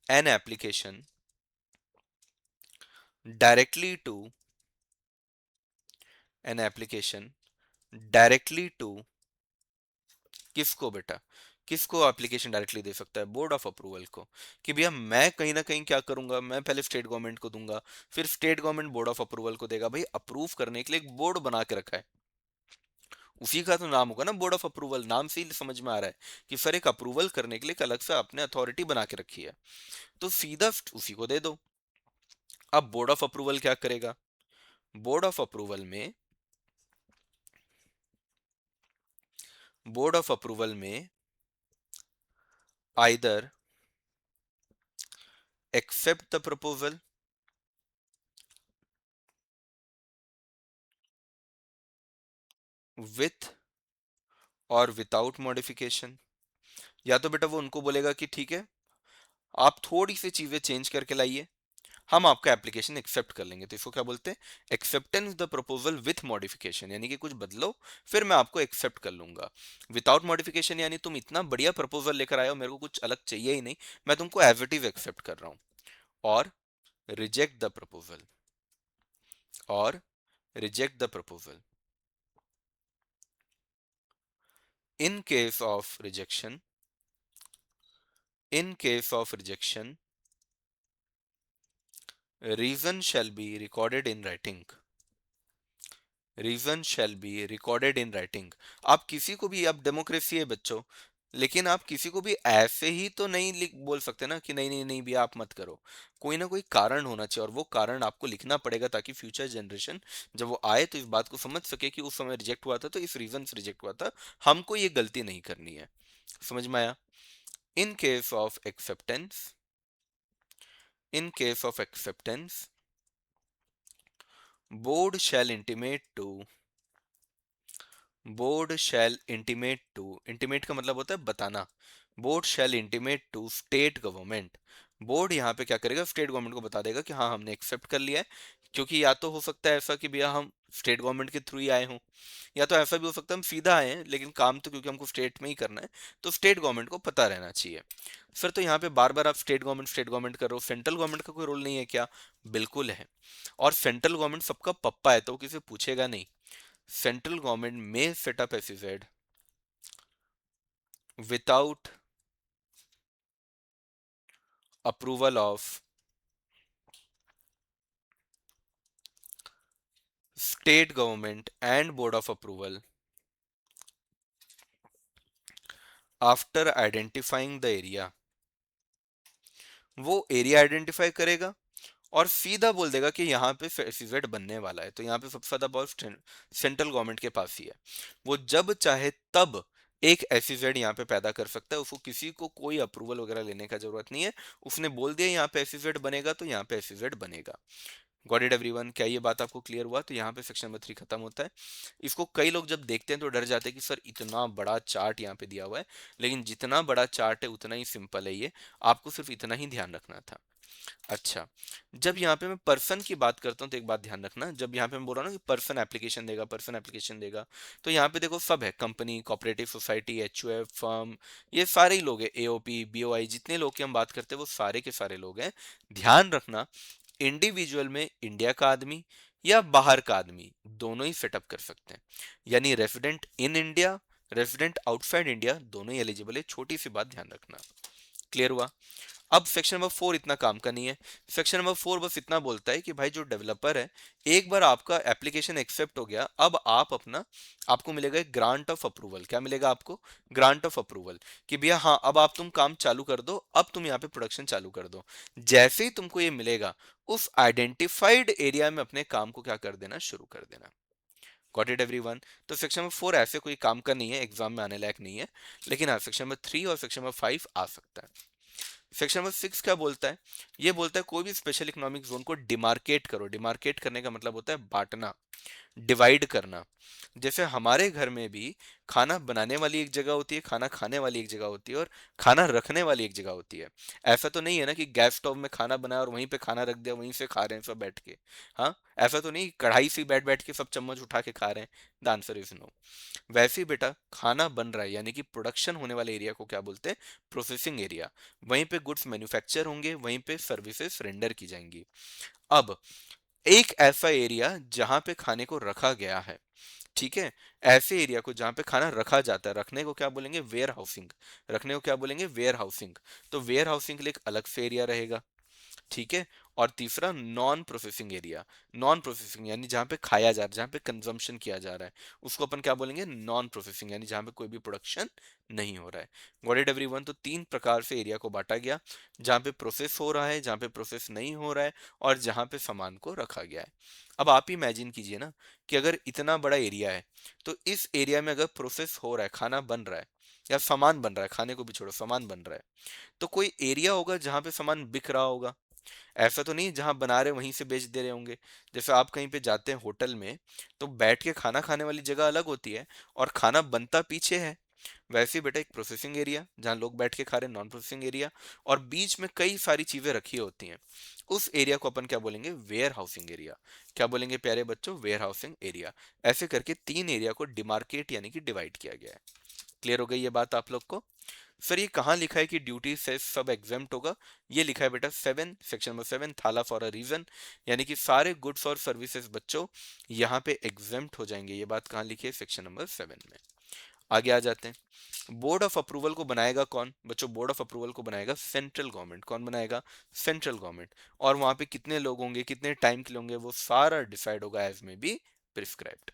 an application directly to an application directly to, किसको बेटा? किसको एप्लीकेशन डायरेक्टली दे सकता है? बोर्ड ऑफ अप्रूवल को। कि भैया मैं कहीं ना कहीं क्या करूंगा, मैं पहले स्टेट गवर्नमेंट को दूंगा, फिर state government board of approval को देगा। भाई अप्रूव करने के लिए एक बोर्ड बना के रखा है, उसी का तो नाम होगा ना बोर्ड ऑफ अप्रूवल। नाम से ही समझ में आ रहा है कि सर एक अप्रूवल करने के लिए एक अलग से आपने अथॉरिटी बना के रखी है, तो सीधा उसी को दे दो। अब बोर्ड ऑफ अप्रूवल क्या करेगा? बोर्ड ऑफ अप्रूवल में बोर्ड ऑफ अप्रूवल में either accept the proposal with और विदाउट मॉडिफिकेशन। या तो बेटा वो उनको बोलेगा कि ठीक है, आप थोड़ी सी चीजें चेंज करके लाइए, हम आपका एप्लीकेशन एक्सेप्ट कर लेंगे। तो इसको क्या बोलते हैं? Acceptance the proposal with modification, यानी कि कुछ बदलो फिर मैं आपको एक्सेप्ट कर लूंगा। विदाउट मॉडिफिकेशन यानी तुम इतना बढ़िया प्रपोजल लेकर आए हो, मेरे को कुछ अलग चाहिए ही नहीं, मैं तुमको एज इट इज एक्सेप्ट कर रहा हूं। और रिजेक्ट द प्रपोजल, और reject the proposal. In case of rejection, in case of rejection, reason shall be recorded in writing। Reason shall be recorded in writing. आप किसी को भी, आप डेमोक्रेसी है बच्चों, लेकिन आप किसी को भी ऐसे ही तो नहीं लिख बोल सकते ना कि नहीं नहीं नहीं भैया आप मत करो। कोई ना कोई कारण होना चाहिए, और वो कारण आपको लिखना पड़ेगा ताकि फ्यूचर जनरेशन जब वो आए तो इस बात को समझ सके कि उस समय रिजेक्ट हुआ था तो इस रीजन से रिजेक्ट हुआ था, हमको ये गलती नहीं करनी है। समझ में आया? In case of acceptance, in case of acceptance, board shall intimate to, board shall intimate to, intimate का मतलब होता है बताना। Board shall intimate to state government. Board यहाँ पे क्या करेगा? स्टेट गवर्नमेंट को बता देगा कि हाँ हमने एक्सेप्ट कर लिया है। क्योंकि या तो हो सकता है ऐसा कि भैया हम स्टेट गवर्नमेंट के थ्रू ही आए हों, या तो ऐसा भी हो सकता है हम सीधा आए हैं, लेकिन काम तो क्योंकि हमको स्टेट में ही करना है, तो स्टेट गवर्नमेंट को पता रहना चाहिए। सर तो यहाँ पे बार बार आप स्टेट गवर्नमेंट कर रहे हो, सेंट्रल गवर्नमेंट का कोई रोल नहीं है क्या? बिल्कुल है। और सेंट्रल गवर्नमेंट सबका पप्पा है, तो वो किसी से पूछेगा नहीं। Central government may set up SEZ without approval of state government and board of approval after identifying the area। वो एरिया आइडेंटिफाई करेगा और सीधा बोल देगा कि यहाँ पे एसईजेड बनने वाला है। तो यहाँ पे सबसे ज्यादा पावर सेंट्रल गवर्नमेंट के पास ही है। वो जब चाहे तब एक एसईजेड यहाँ पे पैदा कर सकता है, उसको किसी को कोई अप्रूवल वगैरह लेने का जरूरत नहीं है। उसने बोल दिया यहाँ पे एसईजेड बनेगा तो यहाँ पे एसईजेड बनेगा। Got it everyone? क्या ये बात आपको क्लियर हुआ? तो यहाँ पे सेक्शन नंबर 3 खत्म होता है। इसको कई लोग जब देखते हैं तो डर जाते हैं कि सर इतना बड़ा चार्ट यहाँ पे दिया हुआ है, लेकिन जितना बड़ा चार्ट है उतना ही सिंपल है ये, आपको सिर्फ इतना ही ध्यान रखना था। अच्छा, जब यहाँ पे मैं पर्सन की बात करता हूँ तो एक बात ध्यान रखना, जब यहाँ पे मैं बोल रहा हूँ ना कि पर्सन एप्लीकेशन देगा, पर्सन एप्लीकेशन देगा, तो यहाँ पे देखो सब है, company, cooperative society, HUF, firm, ये सारे ही लोग हैं, एओपी, बीओआई, जितने लोग की हम बात करते हैं वो सारे के सारे लोग हैं। ध्यान रखना, इंडिविजुअल में इंडिया का आदमी या बाहर का आदमी दोनों ही सेटअप कर सकते हैं। यानी resident in India, resident outside India, दोनों ही एलिजिबल है। छोटी सी बात ध्यान रखना। क्लियर हुआ? अब सेक्शन नंबर 4 इतना काम का नहीं है। सेक्शन नंबर 4 बस इतना बोलता है कि भाई जो डेवलपर है, एक बार आपका एप्लीकेशन एक्सेप्ट हो गया, अब आप अपना, आपको मिलेगा एक ग्रांट ऑफ अप्रूवल। क्या मिलेगा आपको? Grant of approval. कि भैया हाँ अब आप तुम काम चालू कर दो, अब तुम यहाँ पे प्रोडक्शन चालू कर दो। जैसे ही तुमको ये मिलेगा, उस आइडेंटिफाइड एरिया में अपने काम को क्या कर देना, शुरू कर देना। Got it everyone? तो सेक्शन नंबर 4 ऐसे कोई काम का नहीं है, एग्जाम में आने लायक नहीं है, लेकिन हाँ सेक्शन नंबर 3 और सेक्शन नंबर 5 आ सकता है। सेक्शन नंबर 6 क्या बोलता है? ये बोलता है कोई भी स्पेशल इकोनॉमिक जोन को डिमार्केट करो। डिमार्केट करने का मतलब होता है बांटना, डिवाइड करना। जैसे हमारे घर में भी खाना बनाने वाली एक जगह होती है, खाना खाने वाली एक जगह होती है, और खाना रखने वाली एक जगह होती है। ऐसा तो नहीं है ना कि गैस स्टोव में खाना बनाया और वहीं पे खाना रख दिया, वहीं से खा रहे हैं सब बैठ के। हाँ, ऐसा तो नहीं कढ़ाई से बैठ बैठ के सब चम्मच उठा के खा रहे हैं। The answer is no. वैसे ही बेटा खाना बन रहा है, यानी कि प्रोडक्शन होने वाले एरिया को क्या बोलते हैं? Processing area. वहीं पे गुड्स मैन्युफैक्चर होंगे, वहीं पे सर्विसेज रेंडर की जाएंगी। अब एक ऐसा एरिया जहां पे खाने को रखा गया है, ठीक है, ऐसे एरिया को जहाँ पे खाना रखा जाता है, रखने को क्या बोलेंगे, वेयर हाउसिंग। रखने को क्या बोलेंगे, वेयर हाउसिंग। तो वेयर हाउसिंग के लिए एक अलग से एरिया रहेगा। ठीक है। और तीसरा non processing area. Non processing यानी जहाँ पे खाया जा रहा है, जहाँ पे कंजम्पशन किया जा रहा है, उसको अपन क्या बोलेंगे, नॉन प्रोसेसिंग, यानी जहाँ पे कोई भी प्रोडक्शन नहीं हो रहा है। Got it everyone? तो तीन प्रकार से एरिया को बांटा गया, जहाँ पे प्रोसेस हो रहा है, जहाँ पे प्रोसेस नहीं हो रहा है, और जहाँ पे सामान को रखा गया है। अब आप ही इमेजिन कीजिए ना कि अगर इतना बड़ा एरिया है, तो इस एरिया में अगर प्रोसेस हो रहा है, खाना बन रहा है, या सामान बन रहा है, खाने को भी छोड़ो, सामान बन रहा है, तो कोई एरिया होगा जहां पे सामान बिक रहा होगा। ऐसा तो नहीं जहां बना रहे वहीं से बेच दे रहे होंगे। जैसे आप कहीं पे जाते हैं होटल में, तो बैठ के खाना खाने वाली जगह अलग होती है, और खाना बनता पीछे है। वैसे ही बेटा एक प्रोसेसिंग एरिया जहाँ लोग बैठ के खा रहे हैं, नॉन प्रोसेसिंग एरिया, और बीच में कई सारी चीजें रखी होती हैं, उस एरिया को अपन क्या बोलेंगे, वेयर हाउसिंग एरिया। क्या बोलेंगे प्यारे बच्चों, वेयर हाउसिंग एरिया। ऐसे करके तीन एरिया को डिमार्केट यानी कि डिवाइड किया गया है। क्लियर हो गई ये बात आप लोग को? सर ये कहाँ लिखा है कि ड्यूटी से सब एग्जाम्प्ट होगा? ये लिखा है बेटा सेवन, सेक्शन नंबर सेवन, थाला फॉर अ रीजन, यानी कि सारे गुड्स और सर्विसेज बच्चों यहाँ पे एग्जाम्प्ट हो जाएंगे। ये बात कहाँ लिखी है, सेक्शन नंबर सेवन में। आगे आ जाते हैं। बोर्ड ऑफ अप्रूवल को बनाएगा कौन बच्चों? बोर्ड ऑफ अप्रूवल को बनाएगा सेंट्रल गवर्नमेंट। कौन बनाएगा? Central government. और वहां पे कितने लोग होंगे, कितने टाइम के लिए होंगे, वो सारा डिसाइड होगा as may be prescribed.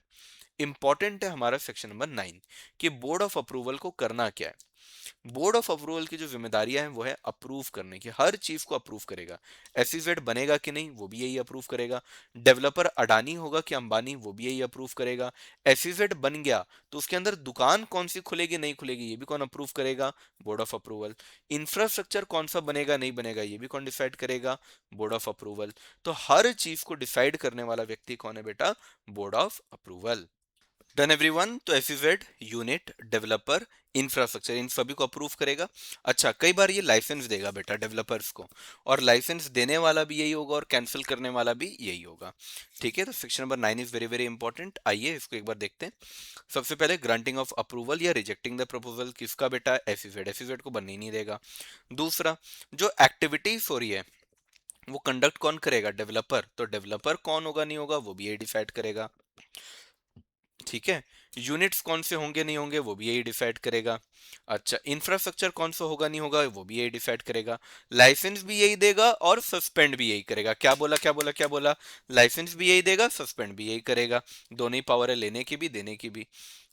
Important है हमारा सेक्शन नंबर 9 कि बोर्ड ऑफ अप्रूवल को करना क्या है। बोर्ड ऑफ अप्रूवल की जो जिम्मेदारियां हैं वो है अप्रूव करने की, हर चीज को अप्रूव करेगा। एसईजेड बनेगा कि नहीं, वो भी यही अप्रूव करेगा। डेवलपर अडानी होगा कि अंबानी, वो भी यही अप्रूव करेगा। एसईजेड बन गया तो उसके अंदर दुकान कौन सी खुलेगी नहीं खुलेगी, ये भी कौन अप्रूव करेगा, बोर्ड ऑफ अप्रूवल। इंफ्रास्ट्रक्चर कौन सा बनेगा नहीं बनेगा, ये भी कौन डिसाइड करेगा, बोर्ड ऑफ अप्रूवल। तो हर चीज को डिसाइड करने वाला व्यक्ति कौन है बेटा, board of approval. Done everyone? तो एसईजेड, यूनिट, डेवलपर, इंफ्रास्ट्रक्चर, इन सभी को अप्रूव करेगा। अच्छा, कई बार ये लाइसेंस देगा बेटा डेवलपर्स को, और लाइसेंस देने वाला भी यही होगा और कैंसिल करने वाला भी यही होगा। ठीक है, तो section number 9 is very very important. आइए इसको एक बार देखते हैं। सबसे पहले ग्रांटिंग ऑफ अप्रूवल या रिजेक्टिंग द प्रपोजल किसका बेटा, एसईजेड। एसईजेड को बनने ही नहीं देगा। दूसरा, जो एक्टिविटीज हो रही है वो कंडक्ट कौन करेगा, डेवलपर। तो डेवलपर कौन होगा नहीं होगा वो भी यही डिसाइड करेगा। ठीक है। यूनिट्स कौन से होंगे नहीं होंगे वो भी यही डिसाइड करेगा। अच्छा, इंफ्रास्ट्रक्चर कौन सा होगा नहीं होगा वो भी यही डिसाइड करेगा। लाइसेंस भी यही देगा और सस्पेंड भी यही करेगा। क्या बोला क्या बोला क्या बोला, लाइसेंस भी यही देगा, सस्पेंड भी यही करेगा। दोनों ही पावर है, लेने की भी देने की भी।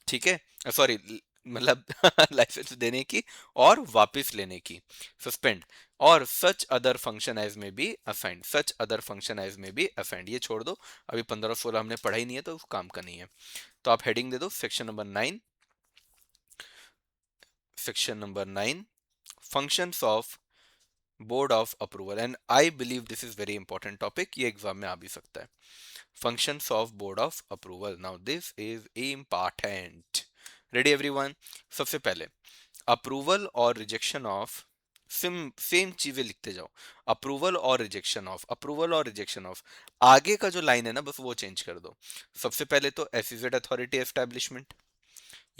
ठीक है, सॉरी, मतलब लाइसेंस देने की और वापस लेने की, सस्पेंड। और such other function as may be assigned, such other function as may be assigned, ये छोड़ दो, अभी 15 16 हमने पढ़ा ही नहीं है तो उस काम का नहीं है। तो आप हेडिंग दे दो section number 9। Section number 9, functions of board of approval, and I believe this is very important topic, ये एग्जाम में आ भी सकता है। Functions of board of approval, now this is important. Ready everyone? सबसे पहले अप्रूवल और rejection of, same चीजें लिखते जाओ। अप्रूवल और रिजेक्शन ऑफ, अप्रूवल और रिजेक्शन ऑफ, आगे का जो लाइन है ना बस वो चेंज कर दो। सबसे पहले तो एसईजेड अथॉरिटी एस्टैब्लिशमेंट,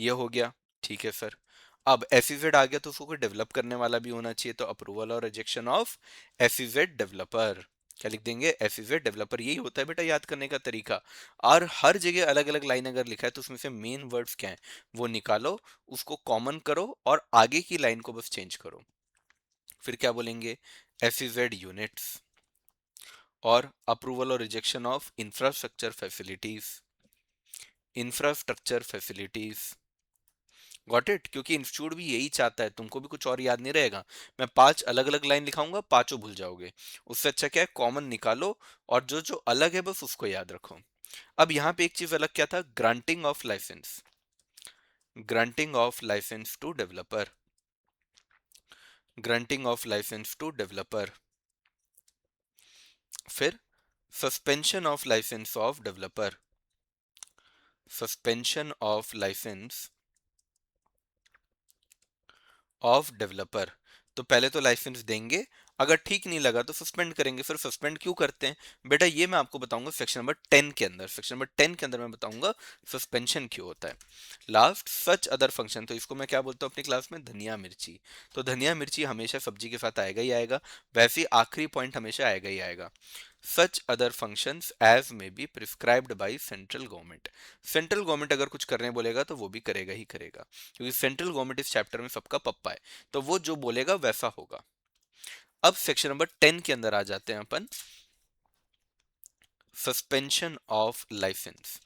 ये हो गया। ठीक है सर। अब एसईजेड आ गया तो उसको कोई डेवलप करने वाला भी होना चाहिए, तो अप्रूवल और रिजेक्शन ऑफ एसईजेड डेवलपर। क्या लिख देंगे, एसईजेड डेवलपर। यही होता है बेटा याद करने का तरीका। और हर जगह अलग अलग लाइन अगर लिखा है तो उसमें से मेन वर्ड्स क्या है वो निकालो, उसको कॉमन करो और आगे की लाइन को बस चेंज करो। फिर क्या बोलेंगे, एसईजेड यूनिट्स, और अप्रूवल और rejection of infrastructure facilities, infrastructure facilities. Got it? क्योंकि इंस्टीट्यूट भी यही चाहता है, तुमको भी कुछ और याद नहीं रहेगा। मैं 5 अलग अलग लाइन लिखाऊंगा, पांचों भूल जाओगे। उससे अच्छा क्या है, कॉमन निकालो और जो जो अलग है बस उसको याद रखो। अब यहाँ पे एक चीज अलग क्या था, granting of license, granting of license to developer, granting of license to developer. फिर suspension of license of developer, suspension of license of developer. तो पहले तो लाइसेंस देंगे, अगर ठीक नहीं लगा तो सस्पेंड करेंगे। फिर सस्पेंड क्यों करते हैं बेटा, ये मैं आपको बताऊंगा सेक्शन नंबर 10 के अंदर। सेक्शन नंबर 10 के अंदर मैं बताऊंगा सस्पेंशन क्यों होता है। लास्ट सच अदर फंक्शन, तो इसको मैं क्या बोलता हूँ अपनी क्लास में, धनिया मिर्ची। तो धनिया मिर्ची हमेशा सब्जी के साथ आएगा ही आएगा। वैसे ही आखिरी पॉइंट हमेशा आएगा ही आएगा, सच other functions as may be prescribed by central government. Central government अगर कुछ करने बोलेगा तो वो भी करेगा ही करेगा, क्योंकि सेंट्रल गवर्नमेंट इस चैप्टर में सबका पप्पा है, तो वो जो बोलेगा वैसा होगा। अब सेक्शन नंबर 10 के अंदर आ जाते हैं अपन, सस्पेंशन ऑफ लाइसेंस।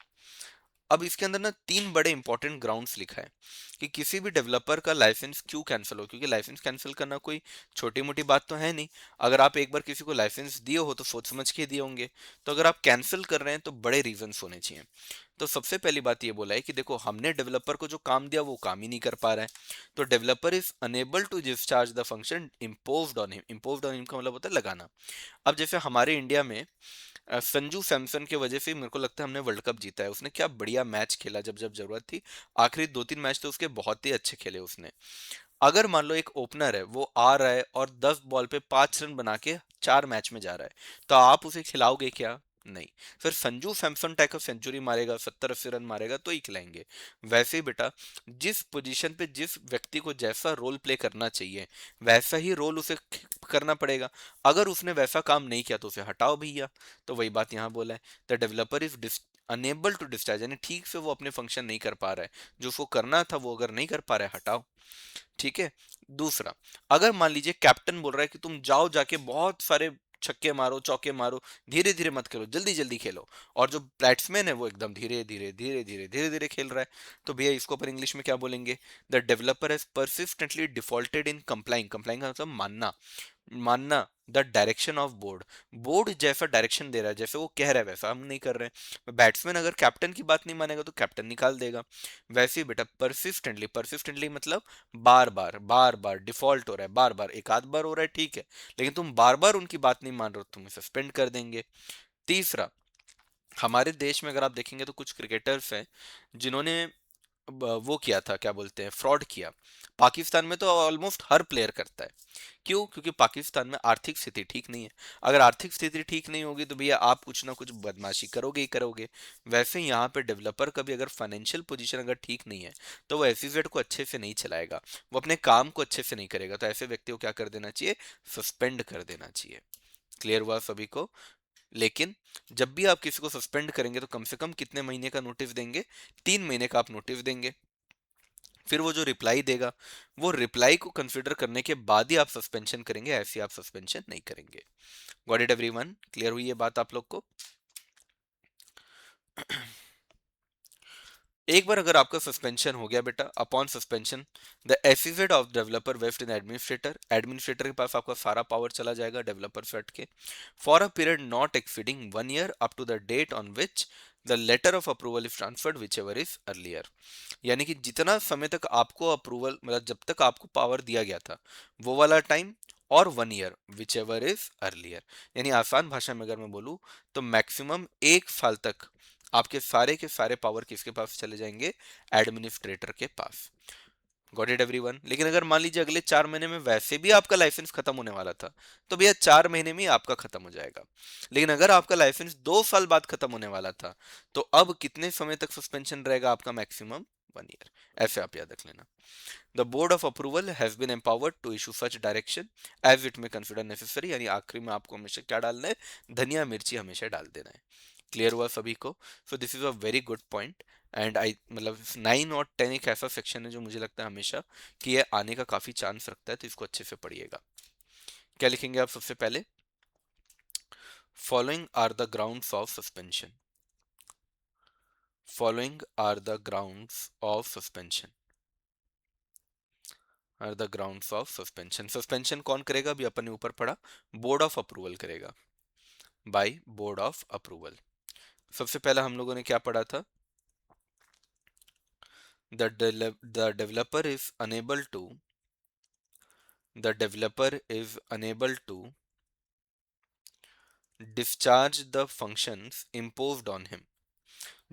अब इसके अंदर ना तीन बड़े इंपॉर्टेंट ग्राउंड्स लिखा है कि किसी भी डेवलपर का लाइसेंस क्यों कैंसिल हो, क्योंकि लाइसेंस कैंसिल करना कोई छोटी मोटी बात तो है नहीं। अगर आप एक बार किसी को लाइसेंस दिए हो तो सोच समझ के दिए होंगे, तो अगर आप कैंसिल कर रहे हैं तो बड़े रीजंस होने चाहिए। तो सबसे पहली बात ये बोला है कि देखो हमने डेवलपर को जो काम दिया वो काम ही नहीं कर पा रहा है, तो developer is unable to discharge the function imposed on him. Imposed on him का मतलब होता है लगाना। अब जैसे हमारे इंडिया में संजू सैमसन के वजह से मेरे को लगता है हमने वर्ल्ड कप जीता है। उसने क्या बढ़िया मैच खेला जब जब जरूरत थी। आखिरी 2-3 मैच तो उसके बहुत ही अच्छे खेले उसने। अगर मान लो एक ओपनर है, वो आ रहा है और 10 बॉल पे 5 रन बना के 4 मैच में जा रहा है, तो आप उसे खिलाओगे क्या? नहीं। फिर संजू सैमसन टाइप का सेंचुरी मारेगा, 70-80 रन मारेगा तो ही खिलाएंगे। वैसे ही बेटा, जिस पोजीशन पे जिस व्यक्ति को जैसा रोल प्ले करना चाहिए वैसा ही रोल उसे करना पड़ेगा। अगर उसने वैसा काम नहीं किया तो उसे हटाओ भैया। तो वही बात यहाँ बोला है, the developer is unable to discharge, यानी ठीक से वो अपने फंक्शन नहीं कर पा रहा है, जो उसको करना था वो अगर नहीं कर पा रहा है हटाओ। ठीक है। दूसरा, अगर मान लीजिए कैप्टन बोल रहा है कि तुम जाओ जाके बहुत सारे छक्के मारो चौके मारो, धीरे धीरे मत खेलो, जल्दी जल्दी खेलो, और जो बैट्समैन है वो एकदम धीरे धीरे धीरे धीरे धीरे धीरे खेल रहा है, तो भैया इसको अपन इंग्लिश में क्या बोलेंगे? The developer has persistently defaulted in complying. Complying का मतलब मानना, मानना the direction of board. Board जैसा डायरेक्शन दे रहा है, जैसे वो कह रहा है वैसा हम नहीं कर रहे हैं। बैट्समैन अगर कैप्टन की बात नहीं मानेगा तो कैप्टन निकाल देगा। वैसे ही बेटा परसिस्टेंटली, परसिस्टेंटली मतलब बार बार डिफॉल्ट हो रहा है, बार बार, एक आध बार हो रहा है ठीक है, लेकिन तुम बार बार उनकी बात नहीं मान रहे हो, तुम्हें सस्पेंड कर देंगे। तीसरा, हमारे देश में अगर आप देखेंगे तो कुछ क्रिकेटर्स हैं जिन्होंने वो किया था, क्या बोलते हैं, फ्रॉड किया। पाकिस्तान में तो ऑलमोस्ट हर प्लेयर करता है। क्यों? क्योंकि पाकिस्तान में आर्थिक स्थिति ठीक नहीं है। अगर आर्थिक स्थिति ठीक नहीं होगी तो भैया आप कुछ ना कुछ बदमाशी करोगे ही करोगे। वैसे ही यहाँ पे डेवलपर का भी अगर फाइनेंशियल पोजीशन अगर ठीक नहीं है तो वो एसईजेड को अच्छे से नहीं चलाएगा, वो अपने काम को अच्छे से नहीं करेगा, तो ऐसे व्यक्ति को क्या कर देना चाहिए? सस्पेंड कर देना चाहिए। क्लियर हुआ सभी को? लेकिन जब भी आप किसी को सस्पेंड करेंगे तो कम से कम कितने महीने का नोटिस देंगे? 3 महीने का आप नोटिस देंगे। फिर वो जो रिप्लाई देगा, वो रिप्लाई को कंसिडर करने के बाद ही आप सस्पेंशन करेंगे, ऐसे आप सस्पेंशन नहीं करेंगे। Got it everyone? क्लियर हुई ये बात आप लोग को? एक बार अगर आपका सस्पेंशन हो गया बेटा, upon suspension the affidavit of developer vest in administrator. Administrator के पास आपका सारा पावर चला जाएगा डेवलपर से हट के, for a period not exceeding 1 year up to the date on which the letter of approval is transferred whichever is earlier. यानी कि जितना समय तक आपको अप्रूवल, मतलब जब तक आपको पावर दिया गया था वो वाला टाइम, और 1 year which ever is earlier. यानी आसान भाषा में अगर मैं बोलूँ तो मैक्सिमम 1 साल तक आपके सारे के सारे पावर किसके पास चले जाएंगे? एडमिनिस्ट्रेटर के पास। Got it everyone? लेकिन अगर मान लीजिए अगले 4 महीने में वैसे भी आपका लाइसेंस खत्म होने वाला था, तो भैया 4 महीने में ही आपका खत्म हो जाएगा। लेकिन अगर आपका लाइसेंस 2 साल बाद खत्म होने वाला था, तो अब कितने समय तक सस्पेंशन रहेगा आपका? Maximum 1 year. ऐसे आप याद रख लेना। The board of approval has been empowered to issue such direction as it may consider necessary. यानी आखिरी में आपको हमेशा क्या डालना है? धनिया मिर्ची हमेशा डाल देना है। क्लियर हुआ सभी को? So this is a very good point. And I मतलब 9 और 10 एक ऐसा सेक्शन है जो मुझे लगता है हमेशा कि ये आने का काफी चांस रखता है, तो इसको अच्छे से पढ़िएगा। क्या लिखेंगे आप सबसे पहले? Following are the grounds of suspension. Following are the grounds of suspension. Are the grounds of suspension. Suspension कौन करेगा? अभी अपन ने ऊपर पढ़ा, बोर्ड ऑफ अप्रूवल करेगा, बाय बोर्ड ऑफ अप्रूवल। सबसे पहला हम लोगों ने क्या पढ़ा था? the developer is unable to the developer is unable to discharge the functions imposed on him।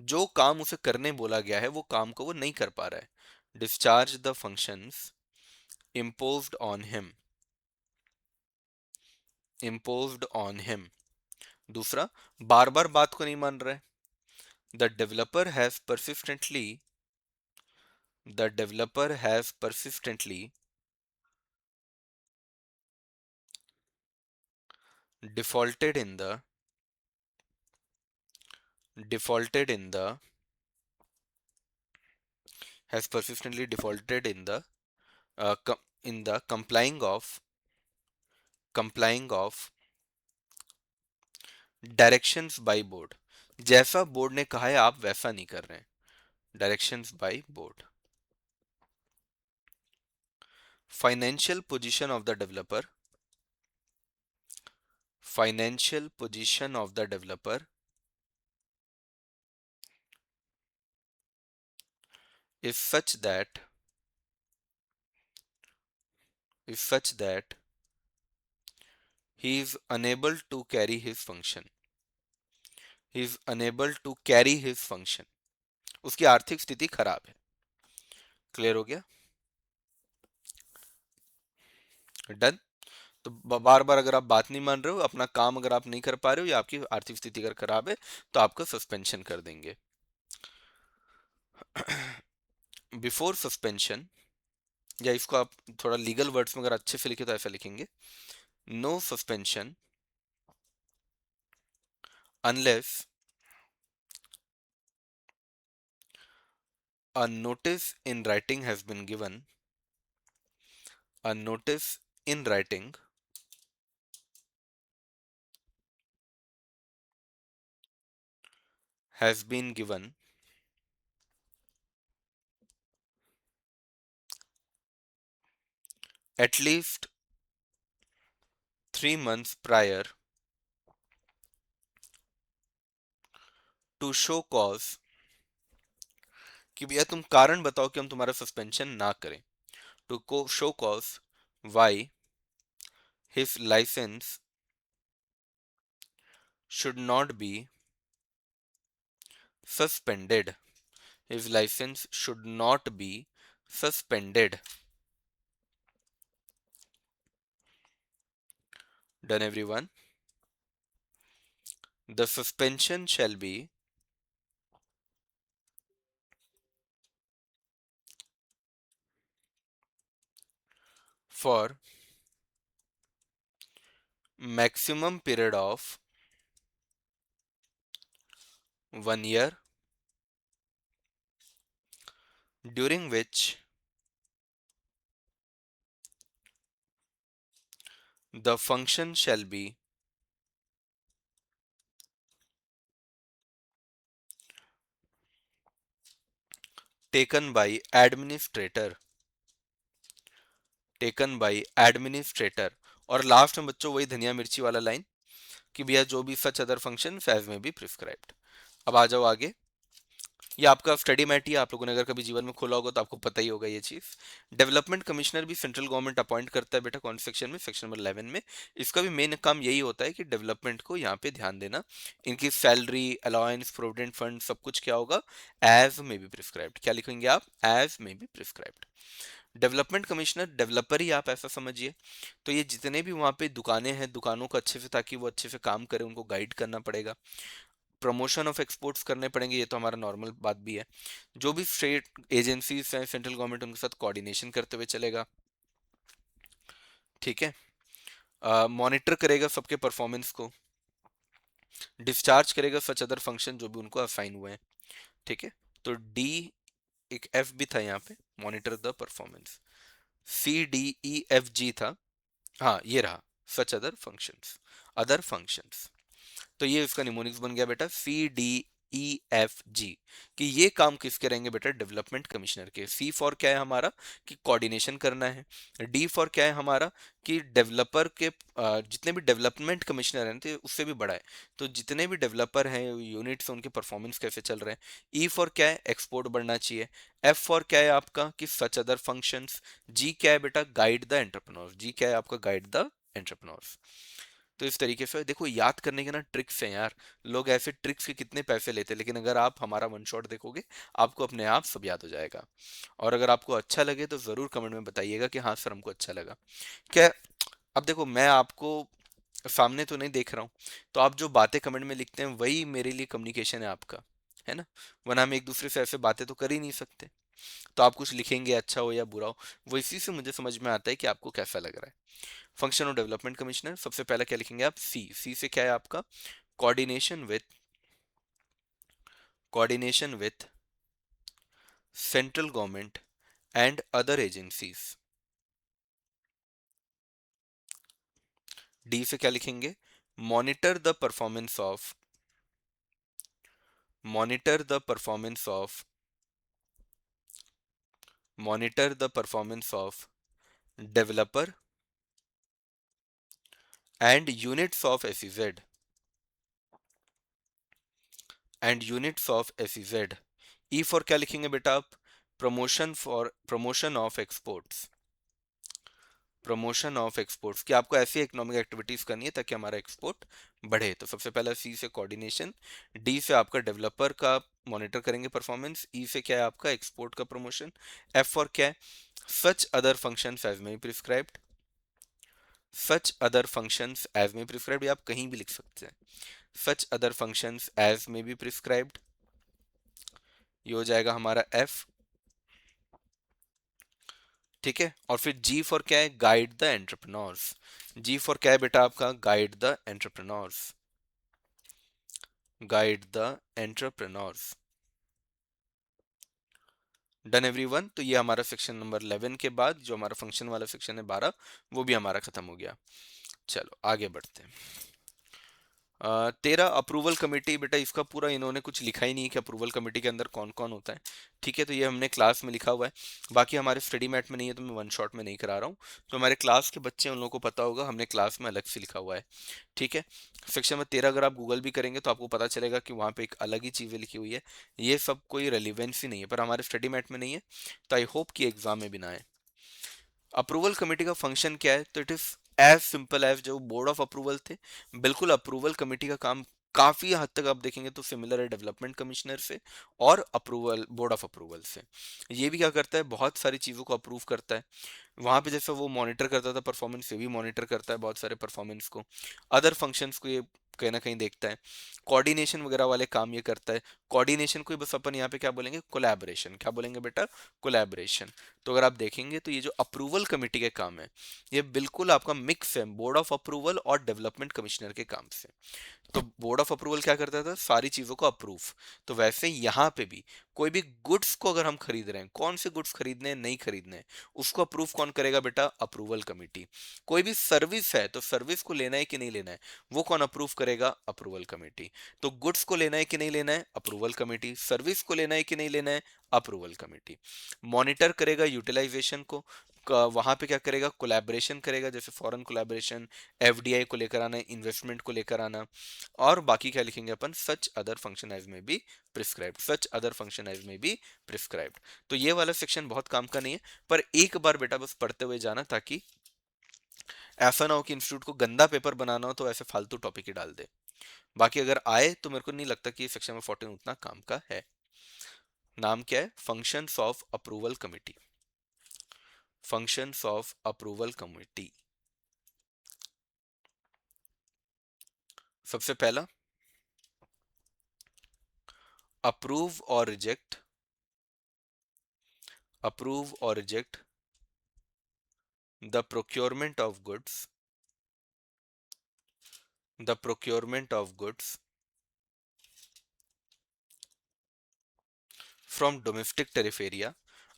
जो काम उसे करने बोला गया है वो काम को वो नहीं कर पा रहा है। discharge the functions imposed on him imposed on him. दूसरा, बार बार बात को नहीं मान रहा है. The developer has persistently the developer has persistently defaulted in the defaulted in the has persistently defaulted in the complying of directions by board. जैसा board ने कहा है आप वैसा नहीं कर रहे हैं. Directions by board. Financial position of the developer. Financial position of the developer is such that he is unable to carry his function. He is unable to carry his function. उसकी आर्थिक स्थिति खराब है. क्लियर हो गया? Done. तो बार बार अगर आप बात नहीं मान रहे हो, अपना काम अगर आप नहीं कर पा रहे हो या आपकी आर्थिक स्थिति अगर खराब है तो आपका सस्पेंशन कर देंगे. बिफोर सस्पेंशन, या इसको आप थोड़ा लीगल वर्ड्स में अगर अच्छे से लिखे तो ऐसा लिखेंगे, no suspension unless a notice in writing has been given. A notice in writing has been given at least 3 months prior to show cause कि भैया तुम कारण बताओ कि हम तुम्हारा सस्पेंशन ना करें. To show cause why his license should not be suspended. His license should not be suspended. Done, everyone? The suspension shall be for maximum period of 1 year, during which the function shall be taken by administrator. Taken by administrator. और last में बच्चों वही धनिया मिर्ची वाला line कि भैया जो भी सच other function as may be prescribed. अब आ जाओ आगे. ये आपका स्टडी मैट ही है, आप लोगों ने अगर कभी जीवन में खोला होगा तो आपको पता ही होगा ये चीज. डेवलपमेंट कमिश्नर भी सेंट्रल गवर्नमेंट अपॉइंट करता है बेटा. कौन सेक्शन में? सेक्शन नंबर 11 में. इसका भी मेन काम यही होता है कि डेवलपमेंट को यहाँ पे ध्यान देना. इनकी सैलरी, अलाउंस, प्रोविडेंट फंड सब कुछ क्या होगा? As may be prescribed. क्या लिखेंगे आप? As may be prescribed. Development commissioner developer ही आप ऐसा समझिए. तो ये जितने भी वहाँ पे दुकानें हैं, दुकानों को अच्छे से, ताकि वो अच्छे से काम करें, उनको गाइड करना पड़ेगा. प्रमोशन ऑफ एक्सपोर्ट्स करने पड़ेंगे, ये तो हमारा नॉर्मल बात भी है. जो भी स्टेट एजेंसीज हैं, सेंट्रल गवर्नमेंट, उनके साथ कोऑर्डिनेशन करते हुए चलेगा. ठीक है. मॉनिटर करेगा सबके परफॉर्मेंस को. डिस्चार्ज करेगा सच अदर फंक्शन जो भी उनको असाइन हुए हैं. ठीक है. तो डी, एक एफ भी था यहाँ पे, monitor the performance. C D E F G था. हाँ ये रहा, सच अदर फंक्शंस. तो ये इसका निमोनिक्स बन गया बेटा, सी डी ई एफ जी. कि ये काम किसके रहेंगे बेटा? डेवलपमेंट कमिश्नर के. सी फॉर क्या है हमारा? कि कोऑर्डिनेशन करना है. डी फॉर क्या है हमारा? कि डेवलपर के जितने भी डेवलपमेंट कमिश्नर हैं तो उससे भी बड़ा है, तो जितने भी डेवलपर हैं यूनिट्स, उनके परफॉर्मेंस कैसे चल रहे हैं. ई फॉर क्या है? एक्सपोर्ट बढ़ना चाहिए. एफ फॉर क्या है आपका? कि सच अदर फंक्शंस. जी क्या है बेटा? Guide the entrepreneurs. जी क्या है आपका? Guide the entrepreneurs. तो इस तरीके से देखो, याद करने के ना ट्रिक्स हैं यार. लोग ऐसे ट्रिक्स के कितने पैसे लेते हैं, लेकिन अगर आप हमारा वन शॉट देखोगे आपको अपने आप सब याद हो जाएगा. और अगर आपको अच्छा लगे तो ज़रूर कमेंट में बताइएगा कि हाँ सर हमको अच्छा लगा. क्या? अब देखो, मैं आपको सामने तो नहीं देख रहा हूँ, तो आप जो बातें कमेंट में लिखते हैं वही मेरे लिए कम्युनिकेशन है आपका, है ना? वरना हम एक दूसरे से ऐसे बातें तो कर ही नहीं सकते। तो आप कुछ लिखेंगे अच्छा हो या बुरा हो, वो इसी से मुझे समझ में आता है कि आपको कैसा लग रहा है। फंक्शन ऑफ डेवलपमेंट कमिश्नर, सबसे पहला क्या लिखेंगे आप? सी। सी से क्या है आपका? Coordination with, coordination with central government and other agencies. D से क्या लिखेंगे? Monitor the performance of, monitor the performance of, monitor the performance of developer and units of SEZ, and units of SEZ. E for क्या लिखेंगे बेटा आप? Promotion for, promotion of exports, promotion of exports, कि आपको ऐसी economic activities करनी है ताकि हमारा एक्सपोर्ट बढ़े। तो सबसे पहला सी से कोऑर्डिनेशन, डी से आपका डेवलपर का मॉनिटर करेंगे परफॉर्मेंस, ई से क्या है आपका? एक्सपोर्ट का प्रमोशन। एफ फॉर क्या है? Such other functions as may prescribed, such other functions as may prescribed, आप कहीं भी लिख सकते हैं, such other functions as may be prescribed. ये हो जाएगा हमारा एफ, ठीक है। और फिर जी फॉर क्या है? Guide the entrepreneurs. G for क्या है बेटा आपका? Guide the entrepreneurs, guide the entrepreneurs. Done everyone. तो ये हमारा सेक्शन नंबर 11 के बाद जो हमारा फंक्शन वाला सेक्शन है 12, वो भी हमारा खत्म हो गया। चलो आगे बढ़ते हैं। तेरा अप्रूवल कमेटी, बेटा इसका पूरा इन्होंने कुछ लिखा ही नहीं है कि अप्रूवल कमेटी के अंदर कौन कौन होता है। ठीक है, तो ये हमने क्लास में लिखा हुआ है, बाकी हमारे स्टडी मैट में नहीं है, तो मैं वन शॉट में नहीं करा रहा हूँ। तो हमारे क्लास के बच्चे हैं, उन लोगों को पता होगा, हमने क्लास में अलग से लिखा हुआ है। ठीक है। सेक्शन नंबर 13 अगर आप गूगल भी करेंगे तो आपको पता चलेगा कि वहाँ पे एक अलग ही चीज़ें लिखी हुई है। ये सब कोई रेलिवेंस ही नहीं है, पर हमारे स्टडी मैट में नहीं है, तो आई होप कि एग्जाम में भी ना आए। अप्रूवल कमेटी का फंक्शन क्या है? तो it is as simple as जो बोर्ड ऑफ अप्रूवल थे, बिल्कुल अप्रूवल कमेटी का काम काफी हद तक आप देखेंगे तो सिमिलर है डेवलपमेंट कमिश्नर से और अप्रूवल, बोर्ड ऑफ अप्रूवल से। ये भी क्या करता है? बहुत सारी चीजों को अप्रूव करता है। वहां पे जैसे वो मॉनिटर करता था परफॉर्मेंस, ये भी मॉनिटर करता है बहुत सारे परफॉर्मेंस को, अदर फंक्शंस को ये कहीं ना कहीं देखता है। कोऑर्डिनेशन वगैरह वाले काम ये करता है। कोऑर्डिनेशन को ही बस अपन यहाँ पे क्या बोलेंगे? कोलैबोरेशन। क्या बोलेंगे बेटा? कोलैबोरेशन। तो अगर आप देखेंगे तो ये जो अप्रूवल कमेटी के काम है, ये बिल्कुल आपका मिक्स है बोर्ड ऑफ अप्रूवल और डेवलपमेंट कमिश्नर के काम से। तो बोर्ड ऑफ अप्रूवल क्या करता था? सारी चीजों को अप्रूव। तो वैसे यहाँ पे भी कोई भी गुड्स को अगर हम खरीद रहे हैं, कौन से गुड्स खरीदने हैं नहीं खरीदने हैं, उसको अप्रूव कौन करेगा बेटा? Approval committee. कोई भी सर्विस है तो सर्विस को लेना है कि नहीं लेना है, वो कौन अप्रूव करेगा? Approval committee. तो गुड्स को लेना है कि नहीं लेना है? Approval committee. सर्विस को लेना है कि नहीं लेना है? Approval committee. मॉनिटर करेगा यूटिलाइजेशन को, वहां पे क्या करेगा? कोलैबोरेशन करेगा, जैसे फॉरेन कोलैबोरेशन, एफडीआई को लेकर आना, इन्वेस्टमेंट को लेकर आना। और बाकी क्या लिखेंगे अपन? Such other function as may be prescribed, such other function as may be prescribed. तो ये वाला सेक्शन बहुत काम का नहीं है, पर एक बार बेटा बस पढ़ते हुए जाना, ताकि ऐसा ना हो कि इंस्टीट्यूट को गंदा पेपर बनाना हो तो ऐसे फालतू टॉपिक ही डाल दे। बाकी अगर आए तो मेरे को नहीं लगता कि ये सेक्शन में 14 उतना काम का है। नाम क्या है? Functions of approval committee, functions of approval committee. सबसे पहला, अप्रूव और रिजेक्ट, अप्रूव और reject the procurement of goods, the procurement of goods from domestic tariff area.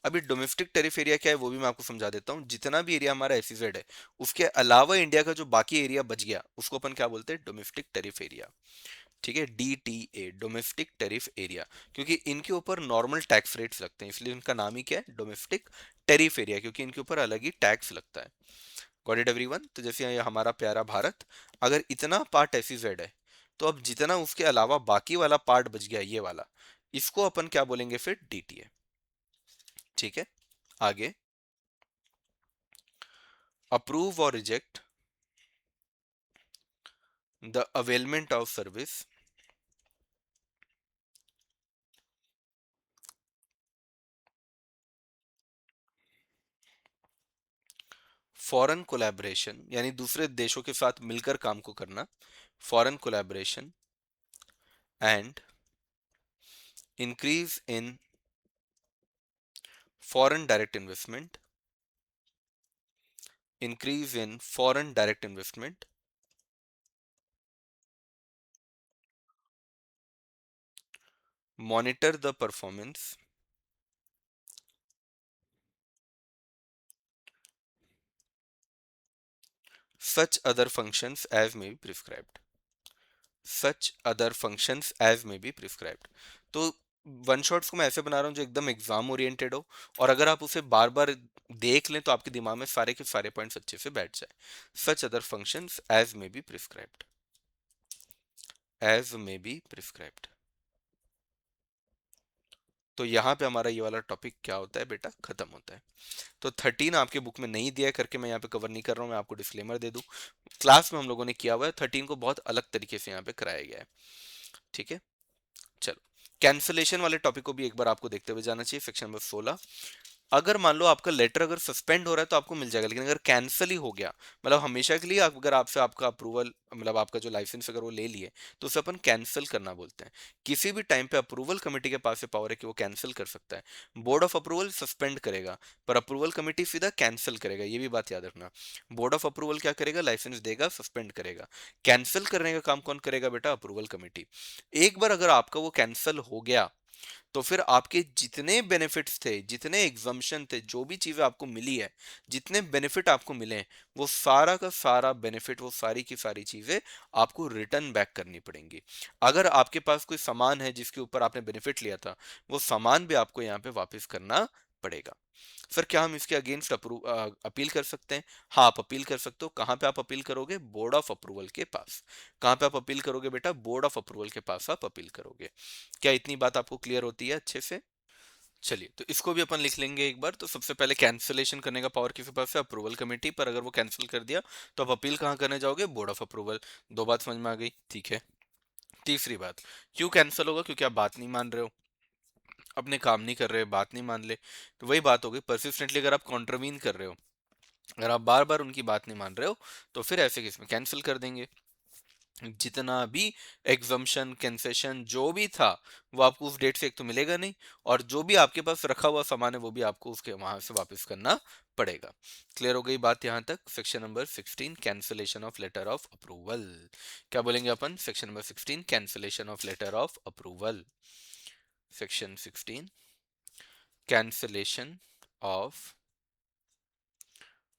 अभी डोमेस्टिक टेरिफ एरिया क्या है वो भी मैं आपको समझा देता हूँ। जितना भी एरिया हमारा एसईजेड है, उसके अलावा इंडिया का जो बाकी एरिया बच गया, उसको अपन क्या बोलते हैं? Domestic tariff area. ठीक है, डीटीए, डोमेस्टिक टेरिफ एरिया। क्योंकि इनके ऊपर नॉर्मल टैक्स रेट्स लगते हैं, इसलिए इनका नाम ही क्या है? डोमेस्टिक टेरिफ एरिया, क्योंकि इनके ऊपर अलग ही टैक्स लगता है। Got it everyone? तो जैसे ये हमारा प्यारा भारत, अगर इतना पार्ट एसईजेड है, तो अब जितना उसके अलावा बाकी वाला पार्ट बच गया, ये वाला, इसको अपन क्या बोलेंगे फिर? डीटीए। ठीक है, आगे, अप्रूव और reject the availment of service foreign collaboration यानी दूसरे देशों के साथ मिलकर काम को करना, foreign collaboration and increase in foreign direct investment, increase in foreign direct investment, monitor the performance, such other functions as may be prescribed, such other functions as may be prescribed। तो वन शॉट्स को मैं ऐसे बना रहा हूँ जो एकदम exam oriented हो, और अगर आप उसे बार बार देख लें तो आपके दिमाग में सारे के सारे पॉइंट्स अच्छे से बैठ जाए। Such other functions as may be prescribed, as may be prescribed. तो यहाँ पे हमारा ये वाला टॉपिक क्या होता है बेटा, खत्म होता है। तो 13 आपके बुक में नहीं दिया है करके मैं यहाँ पे कवर नहीं कर रहा हूँ, मैं आपको डिस्क्लेमर दे दूँ। क्लास में हम लोगों ने किया हुआ है, 13 को बहुत अलग तरीके से यहाँ पे कराया गया है। ठीक है, चलो कैंसलेशन वाले टॉपिक को भी एक बार आपको देखते हुए जाना चाहिए। सेक्शन नंबर 16, अगर मान लो आपका लेटर अगर सस्पेंड हो रहा है तो आपको मिल जाएगा, लेकिन अगर कैंसिल ही हो गया, मतलब हमेशा के लिए अगर आपसे आपका अप्रूवल, मतलब आपका जो लाइसेंस अगर वो ले लिए, तो उसे अपन कैंसिल करना बोलते हैं। किसी भी टाइम पे अप्रूवल कमेटी के पास ये पावर है कि वो कैंसिल कर सकता है। बोर्ड ऑफ अप्रूवल सस्पेंड करेगा, पर अप्रूवल कमेटी सीधा कैंसिल करेगा, ये भी बात याद रखना। बोर्ड ऑफ अप्रूवल क्या करेगा, लाइसेंस देगा, सस्पेंड करेगा। कैंसिल करने का काम कौन करेगा बेटा, अप्रूवल कमेटी। एक बार अगर आपका वो कैंसिल हो गया तो फिर आपके जितने बेनिफिट्स थे, जितने एग्जम्पशन थे, जो भी चीजें आपको मिली है, जितने बेनिफिट आपको मिले हैं, वो सारा का सारा बेनिफिट, वो सारी की सारी चीजें आपको रिटर्न बैक करनी पड़ेंगी। अगर आपके पास कोई सामान है जिसके ऊपर आपने बेनिफिट लिया था, वो सामान भी आपको यहाँ पे वापस करना पड़ेगा। सर क्या हम इसके अगेंस्ट अपील कर सकते हैं? हाँ, आप अपील कर सकते हो। कहाँ पे आप अपील करोगे, बोर्ड ऑफ अप्रूवल के पास। कहाँ पे आप अपील करोगे बेटा, बोर्ड ऑफ अप्रूवल के पास आप अपील करोगे। क्या इतनी बात आपको क्लियर होती है अच्छे से? चलिए, तो इसको भी अपन लिख लेंगे एक बार। तो सबसे पहले कैंसिलेशन करने का पावर किसके पास है, अप्रूवल कमेटी पर। अगर वो कैंसिल कर दिया तो आप अपील कहाँ करने जाओगे, बोर्ड ऑफ अप्रूवल। दो बात समझ में आ गई, ठीक है। तीसरी बात, क्यों कैंसिल होगा, क्योंकि आप बात नहीं मान रहे हो, अपने काम नहीं कर रहे, बात नहीं मान ले। तो वही बात हो गई, परसिस्टेंटली अगर आप कॉन्ट्रवीन कर रहे हो, अगर आप बार बार उनकी बात नहीं मान रहे हो, तो फिर ऐसे केस में कैंसिल कर देंगे। जितना भी एग्जम्पशन कंसेशन जो भी था, वो आपको उस डेट से एक तो मिलेगा नहीं, और जो भी आपके पास रखा हुआ सामान है वो भी आपको उसके वहां से वापस करना पड़ेगा। क्लियर हो गई बात यहाँ तक? Section number 16, cancellation of letter of approval. क्या बोलेंगे अपन, section number 16, cancellation of letter of approval. Section 16, cancellation of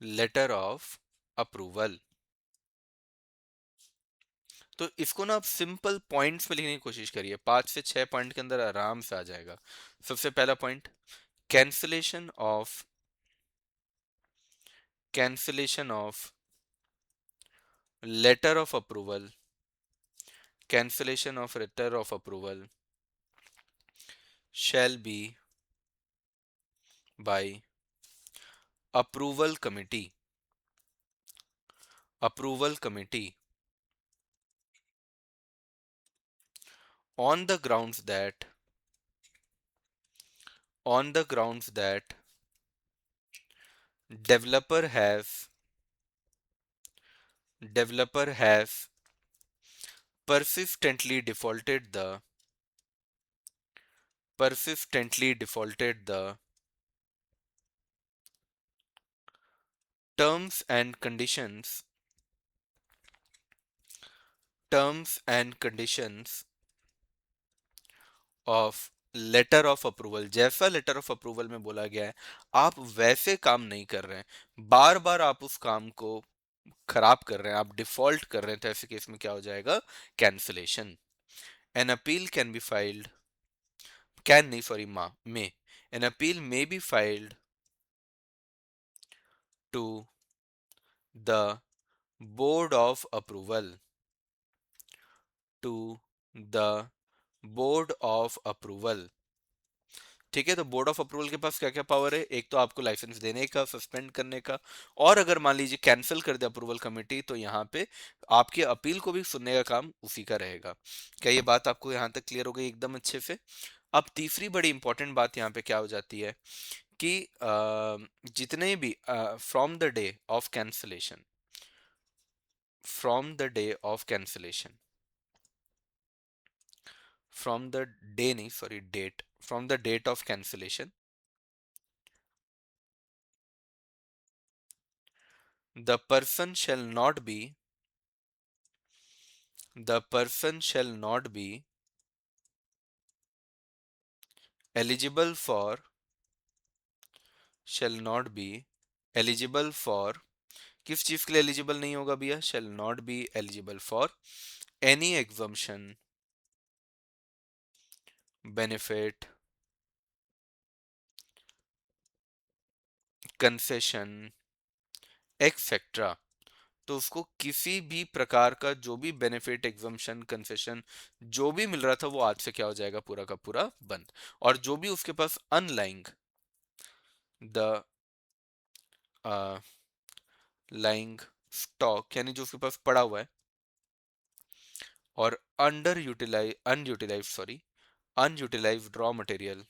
letter of approval. तो इसको ना आप सिंपल पॉइंट्स में लिखने की कोशिश करिए, 5 से 6 पॉइंट के अंदर आराम से आ जाएगा। सबसे पहला point, cancellation of, cancellation of letter of approval, cancellation of letter of approval shall be by approval committee, approval committee on the grounds that, on the grounds that developer has, developer has persistently defaulted the, persistently defaulted the terms and conditions, terms and conditions of letter of approval. जैसा letter of approval में बोला गया है, आप वैसे काम नहीं कर रहे हैं, बार बार आप उस काम को खराब कर रहे हैं, आप डिफॉल्ट कर रहे हैं, तो ऐसे केस में क्या हो जाएगा, cancellation. An appeal can be filed, can नहीं सॉरी मा may, an appeal may be filed to the board of approval, to the board of approval. ठीक है, तो बोर्ड ऑफ अप्रूवल के पास क्या क्या पावर है, एक तो आपको लाइसेंस देने का, सस्पेंड करने का, और अगर मान लीजिए कैंसिल कर दे अप्रूवल कमेटी, तो यहाँ पे आपके अपील को भी सुनने का काम उसी का रहेगा। क्या ये बात आपको यहाँ तक क्लियर हो गई एकदम अच्छे से? अब तीसरी बड़ी इंपॉर्टेंट बात यहाँ पे क्या हो जाती है, कि जितने भी from the day of cancellation, from the day of cancellation, from the day नहीं, sorry, date, from the date of cancellation, the person shall not be, the person shall not be eligible for, shall not be eligible for, किस चीज के लिए eligible नहीं होगा भैया? shall not be eligible for any exemption, benefit, concession, etcetera. तो उसको किसी भी प्रकार का जो भी बेनिफिट, एग्जम्पशन, कंसेशन जो भी मिल रहा था वो आज से क्या हो जाएगा? पूरा का पूरा बंद। और जो भी उसके पास अनलाइंग द लाइंग स्टॉक, यानी जो उसके पास पड़ा हुआ है, और under utilise unutilise sorry unutilised raw material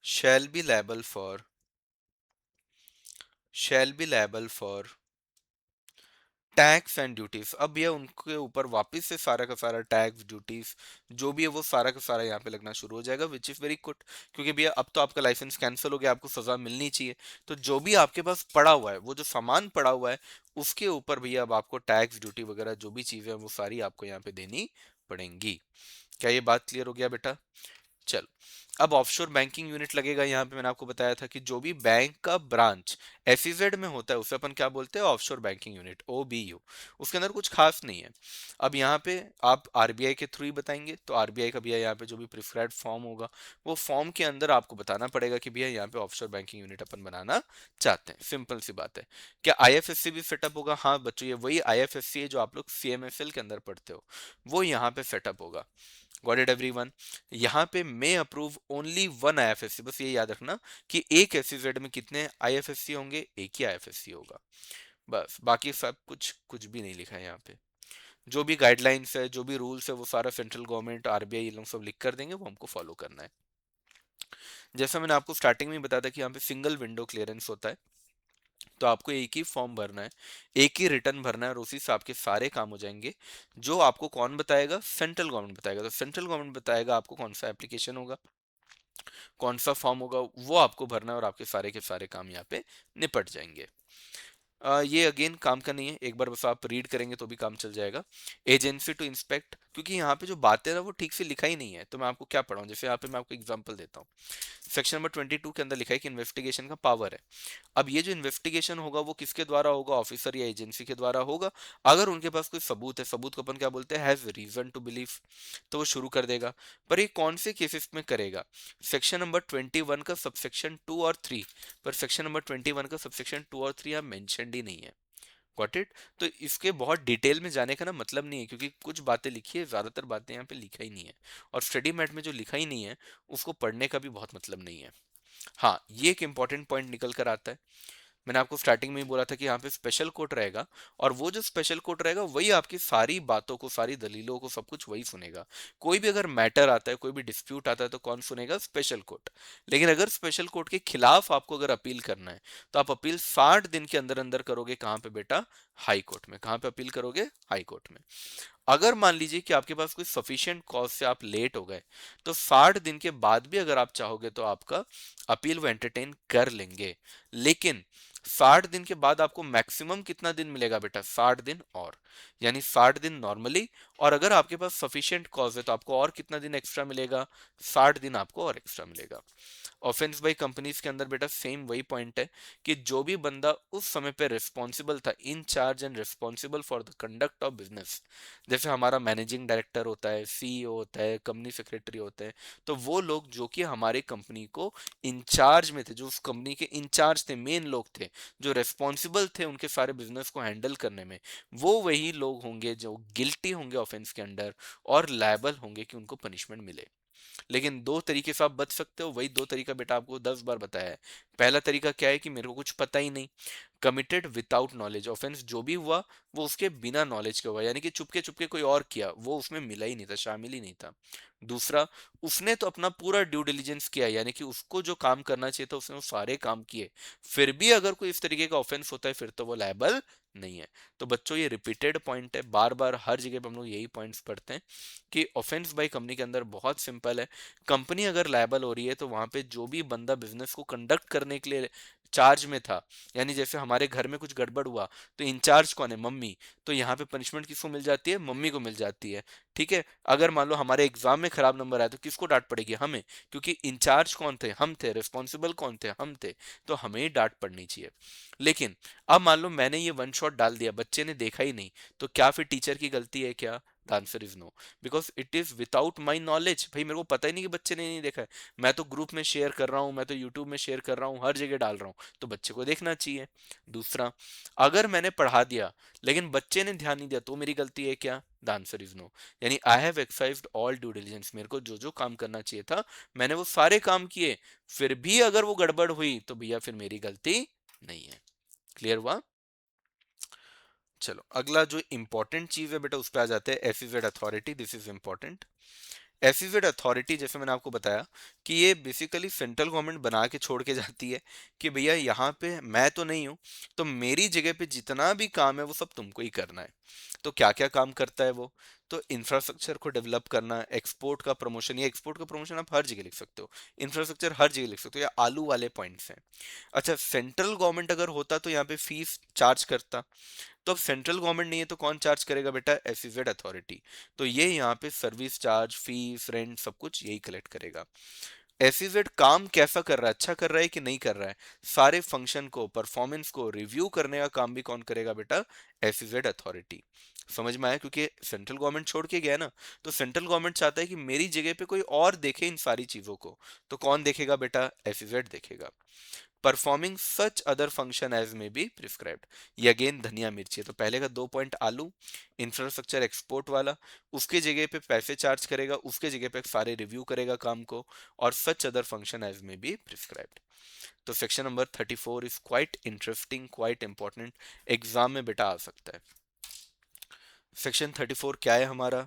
shall be liable for, shall be liable for tax and duties. अब भैया उनके ऊपर वापस से सारा का सारा टैक्स, ड्यूटीज जो भी है वो सारा का सारा यहाँ पे लगना शुरू हो जाएगा, विच इज वेरी गुड। क्योंकि भैया अब तो आपका लाइसेंस कैंसिल हो गया, आपको सजा मिलनी चाहिए। तो जो भी आपके पास पड़ा हुआ है, वो जो सामान पड़ा हुआ है, उसके ऊपर भैया अब आपको टैक्स, ड्यूटी वगैरह जो भी चीजें हैं वो सारी आपको यहाँ पे देनी पड़ेंगी। क्या ये बात क्लियर हो गया बेटा? चलो, अब ऑफशोर बैंकिंग यूनिट लगेगा। यहाँ पे मैंने आपको बताया था कि जो भी बैंक का ब्रांच एसईजेड में होता है उसे अपन क्या बोलते हैं? Offshore banking unit, OBU. उसके अंदर कुछ खास नहीं है। अब यहाँ पे आप आरबीआई के थ्रू ही बताएंगे, तो आरबीआई का भैया यहाँ पे जो भी प्रिस्क्राइब्ड फॉर्म होगा, वो फॉर्म के अंदर आपको बताना पड़ेगा कि भैया यहाँ पे ऑफशोर बैंकिंग यूनिट अपन बनाना चाहते हैं। सिंपल सी बात है। क्या आईएफएससी भी सेटअप होगा? हाँ बच्चों, ये वही आईएफएससी है जो आप लोग सीएमएसएल के अंदर पढ़ते हो, वो यहाँ पे सेटअप होगा। Got it everyone? यहाँ पे मे अप्रूव ओनली वन आईएफएससी, बस ये याद रखना कि एक एसईजेड में कितने आईएफएससी होंगे? एक ही आईएफएससी होगा। बस बाकी सब कुछ कुछ भी नहीं लिखा है यहाँ पे। जो भी गाइडलाइंस है, जो भी रूल्स है, वो सारा सेंट्रल गवर्नमेंट, आरबीआई, ये लोग सब लिख कर देंगे, वो हमको फॉलो करना है। जैसा मैंने आपको स्टार्टिंग में बताया था कि यहाँ पे सिंगल विंडो क्लियरेंस होता है, तो आपको एक ही फॉर्म भरना है, एक ही रिटर्न भरना है, और उसी से आपके सारे काम हो जाएंगे। जो आपको कौन बताएगा? सेंट्रल गवर्नमेंट बताएगा। तो सेंट्रल गवर्नमेंट बताएगा आपको कौन सा एप्लीकेशन होगा, कौन सा फॉर्म होगा, वो आपको भरना है, और आपके सारे के सारे काम यहाँ पे निपट जाएंगे। ये अगेन काम का नहीं है, एक बार बस आप रीड करेंगे तो भी काम चल जाएगा। एजेंसी टू इंस्पेक्ट, क्योंकि यहाँ पे जो बातें ना वो ठीक से लिखा ही नहीं है, तो मैं आपको क्या पढ़ाऊँ? जैसे यहाँ पे मैं आपको एग्जांपल देता हूँ। सेक्शन नंबर 22 के अंदर लिखा है कि इन्वेस्टिगेशन का पावर है। अब ये जो इन्वेस्टिगेशन होगा वो किसके द्वारा होगा? ऑफिसर या एजेंसी के द्वारा होगा। अगर उनके पास कोई सबूत है, सबूत को अपन क्या बोलते हैं? हैज रीजन टू बिलीव, तो वो शुरू कर देगा। पर ये कौन से केसेस में करेगा? सेक्शन नंबर 21 का सबसेक्शन 2 और 3, पर सेक्शन नंबर 21 का सबसेक्शन 2 और 3 यहाँ मेंशनड ही नहीं है। Got it? तो इसके बहुत डिटेल में जाने का ना मतलब नहीं है, क्योंकि कुछ बातें लिखी है, ज्यादातर बातें यहाँ पे लिखा ही नहीं है। और स्टडी मैट में जो लिखा ही नहीं है उसको पढ़ने का भी बहुत मतलब नहीं है। हाँ, ये एक इंपॉर्टेंट पॉइंट निकल कर आता है। मैंने आपको स्टार्टिंग में ही बोला था कि यहाँ पे स्पेशल कोर्ट रहेगा, और वो जो स्पेशल कोर्ट रहेगा वही आपकी सारी बातों को, सारी दलीलों को, सब कुछ वही सुनेगा। कोई भी अगर मैटर आता है, कोई भी डिस्प्यूट आता है, तो कौन सुनेगा? Special court. लेकिन अगर स्पेशल कोर्ट के खिलाफ आपको अगर अपील करना है, तो आप अपील 60 दिन के अंदर अंदर करोगे। कहाँ पे बेटा? हाई कोर्ट में। कहाँ पे अपील करोगे? हाई कोर्ट में। अगर मान लीजिए कि आपके पास कोई सफिशिएंट कॉज से आप लेट हो गए, तो 60 दिन के बाद भी अगर आप चाहोगे तो आपका अपील वो एंटरटेन कर लेंगे। लेकिन 60 दिन के बाद आपको मैक्सिमम कितना दिन मिलेगा बेटा? 60 दिन और, यानी 60 दिन नॉर्मली, और अगर आपके पास सफिशिएंट कॉज है तो आपको और कितना दिन एक्स्ट्रा मिलेगा? 60 दिन आपको और एक्स्ट्रा मिलेगा। ऑफेंस बाई कंपनीज के अंदर बेटा सेम वही पॉइंट है कि जो भी बंदा उस समय पे रिस्पॉन्सिबल था, in charge and responsible for the conduct of business, जैसे हमारा मैनेजिंग डायरेक्टर होता है, सीईओ होता है, कंपनी सेक्रेटरी होते हैं, तो वो लोग जो कि हमारे कंपनी को इंचार्ज में थे, जो उस कंपनी के इंचार्ज थे, मेन लोग थे, जो रिस्पॉन्सिबल थे उनके सारे बिजनेस को हैंडल करने में, वो वही लोग होंगे जो गिल्टी होंगे ऑफेंस के अंडर, और लायबल होंगे कि उनको पनिशमेंट मिले। लेकिन दो तरीके से आप बच सकते हो, वही दो तरीका बेटा आपको 10 बार बताया है। पहला तरीका क्या है कि मेरे को कुछ पता ही नहीं, कमिटेड विदाउट नॉलेज, ऑफेंस जो भी हुआ वो उसके बिना नॉलेज के हुआ, यानी कि चुपके चुपके कोई और किया, वो उसमें मिला ही नहीं था, शामिल ही नहीं था। दूसरा, उसने तो अपना पूरा ड्यू डिलिजेंस किया, यानी कि उसको जो काम करना चाहिए था उसने वो सारे काम किए, फिर भी अगर कोई इस तरीके का ऑफेंस होता है फिर तो वो लायबल नहीं है। तो बच्चों ये रिपीटेड पॉइंट है, बार बार हर जगह पे हम लोग यही पॉइंट्स पढ़ते हैं कि ऑफेंस बाय कंपनी के अंदर बहुत सिंपल है। कंपनी अगर लायबल हो रही है तो वहां पे जो भी बंदा बिजनेस को कंडक्ट करने के लिए चार्ज में था, यानी जैसे हमारे घर में कुछ गड़बड़ हुआ तो इंचार्ज कौन है, मम्मी, तो यहाँ पे पनिशमेंट किसको मिल जाती है, मम्मी को मिल जाती है। ठीक है, अगर मान लो हमारे एग्जाम में खराब नंबर आया तो किसको डांट पड़ेगी, हमें, क्योंकि इंचार्ज कौन थे, हम थे, रिस्पॉन्सिबल कौन थे, हम थे, तो हमें ही डांट पड़नी चाहिए। लेकिन अब मान लो मैंने ये वन शॉट डाल दिया, बच्चे ने देखा ही नहीं, तो क्या फिर टीचर की गलती है क्या? The answer is no, because it is without my knowledge. भाई मेरे को पता ही नहीं कि बच्चे ने नहीं देखा है, मैं तो ग्रुप में शेयर कर रहा हूँ, मैं तो यूट्यूब में शेयर कर रहा हूँ, हर जगह डाल रहा हूँ, तो बच्चे को देखना चाहिए। दूसरा, अगर मैंने पढ़ा दिया लेकिन बच्चे ने ध्यान नहीं दिया तो मेरी गलती है क्या? द आंसर इज नो, यानी I have exercised all due diligence, मेरे को जो जो काम करना चाहिए था मैंने वो सारे काम किए, फिर भी अगर वो गड़बड़ हुई तो भैया फिर मेरी गलती नहीं है। क्लियर हुआ? चलो अगला जो इंपॉर्टेंट चीज है बेटा उस पर आ जाते हैं, SEZ authority, this is important. SEZ authority जैसे मैंने आपको बताया कि ये बेसिकली सेंट्रल गवर्नमेंट बना के छोड़ के जाती है कि भैया यहाँ पे मैं तो नहीं हूँ, तो मेरी जगह पे जितना भी काम है वो सब तुमको ही करना है। तो क्या क्या काम करता है वो? तो इंफ्रास्ट्रक्चर को डेवलप करना, एक्सपोर्ट का प्रमोशन, ये एक्सपोर्ट का प्रमोशन आप हर जगह लिख सकते हो, इंफ्रास्ट्रक्चर हर जगह लिख सकते हो, या आलू वाले पॉइंट्स हैं। अच्छा, सेंट्रल गवर्नमेंट अगर होता तो यहाँ पे फीस चार्ज करता, तो अब सेंट्रल गवर्नमेंट नहीं है तो कौन चार्ज करेगा बेटा? एफिजेड अथॉरिटी। तो ये यहाँ पे सर्विस चार्ज, फीस, रेंट सब कुछ यही कलेक्ट करेगा। एफिजेड काम कैसा कर रहा है, अच्छा कर रहा है कि नहीं कर रहा है, सारे फंक्शन को, परफॉर्मेंस को रिव्यू करने का काम भी कौन करेगा बेटा? एफिजेड अथॉरिटी। समझ में आया? क्योंकि सेंट्रल गवर्नमेंट छोड़ के गया है ना, तो सेंट्रल गवर्नमेंट चाहता है कि मेरी जगह पे कोई और देखे इन सारी चीजों को, तो कौन देखेगा बेटा? एफिजेड देखेगा। Performing such other function as may be prescribed, ये अगेन धनिया मिर्ची है, तो पहले का 2 पॉइंट आलू, इंफ्रास्ट्रक्चर एक्सपोर्ट वाला, उसके जगह पे पैसे चार्ज करेगा, उसके जगह पे सारे रिव्यू करेगा काम को, और such other function as may be prescribed. तो section number 34 is quite interesting, quite important, exam में बेटा आ सकता है। सेक्शन 34 क्या है हमारा?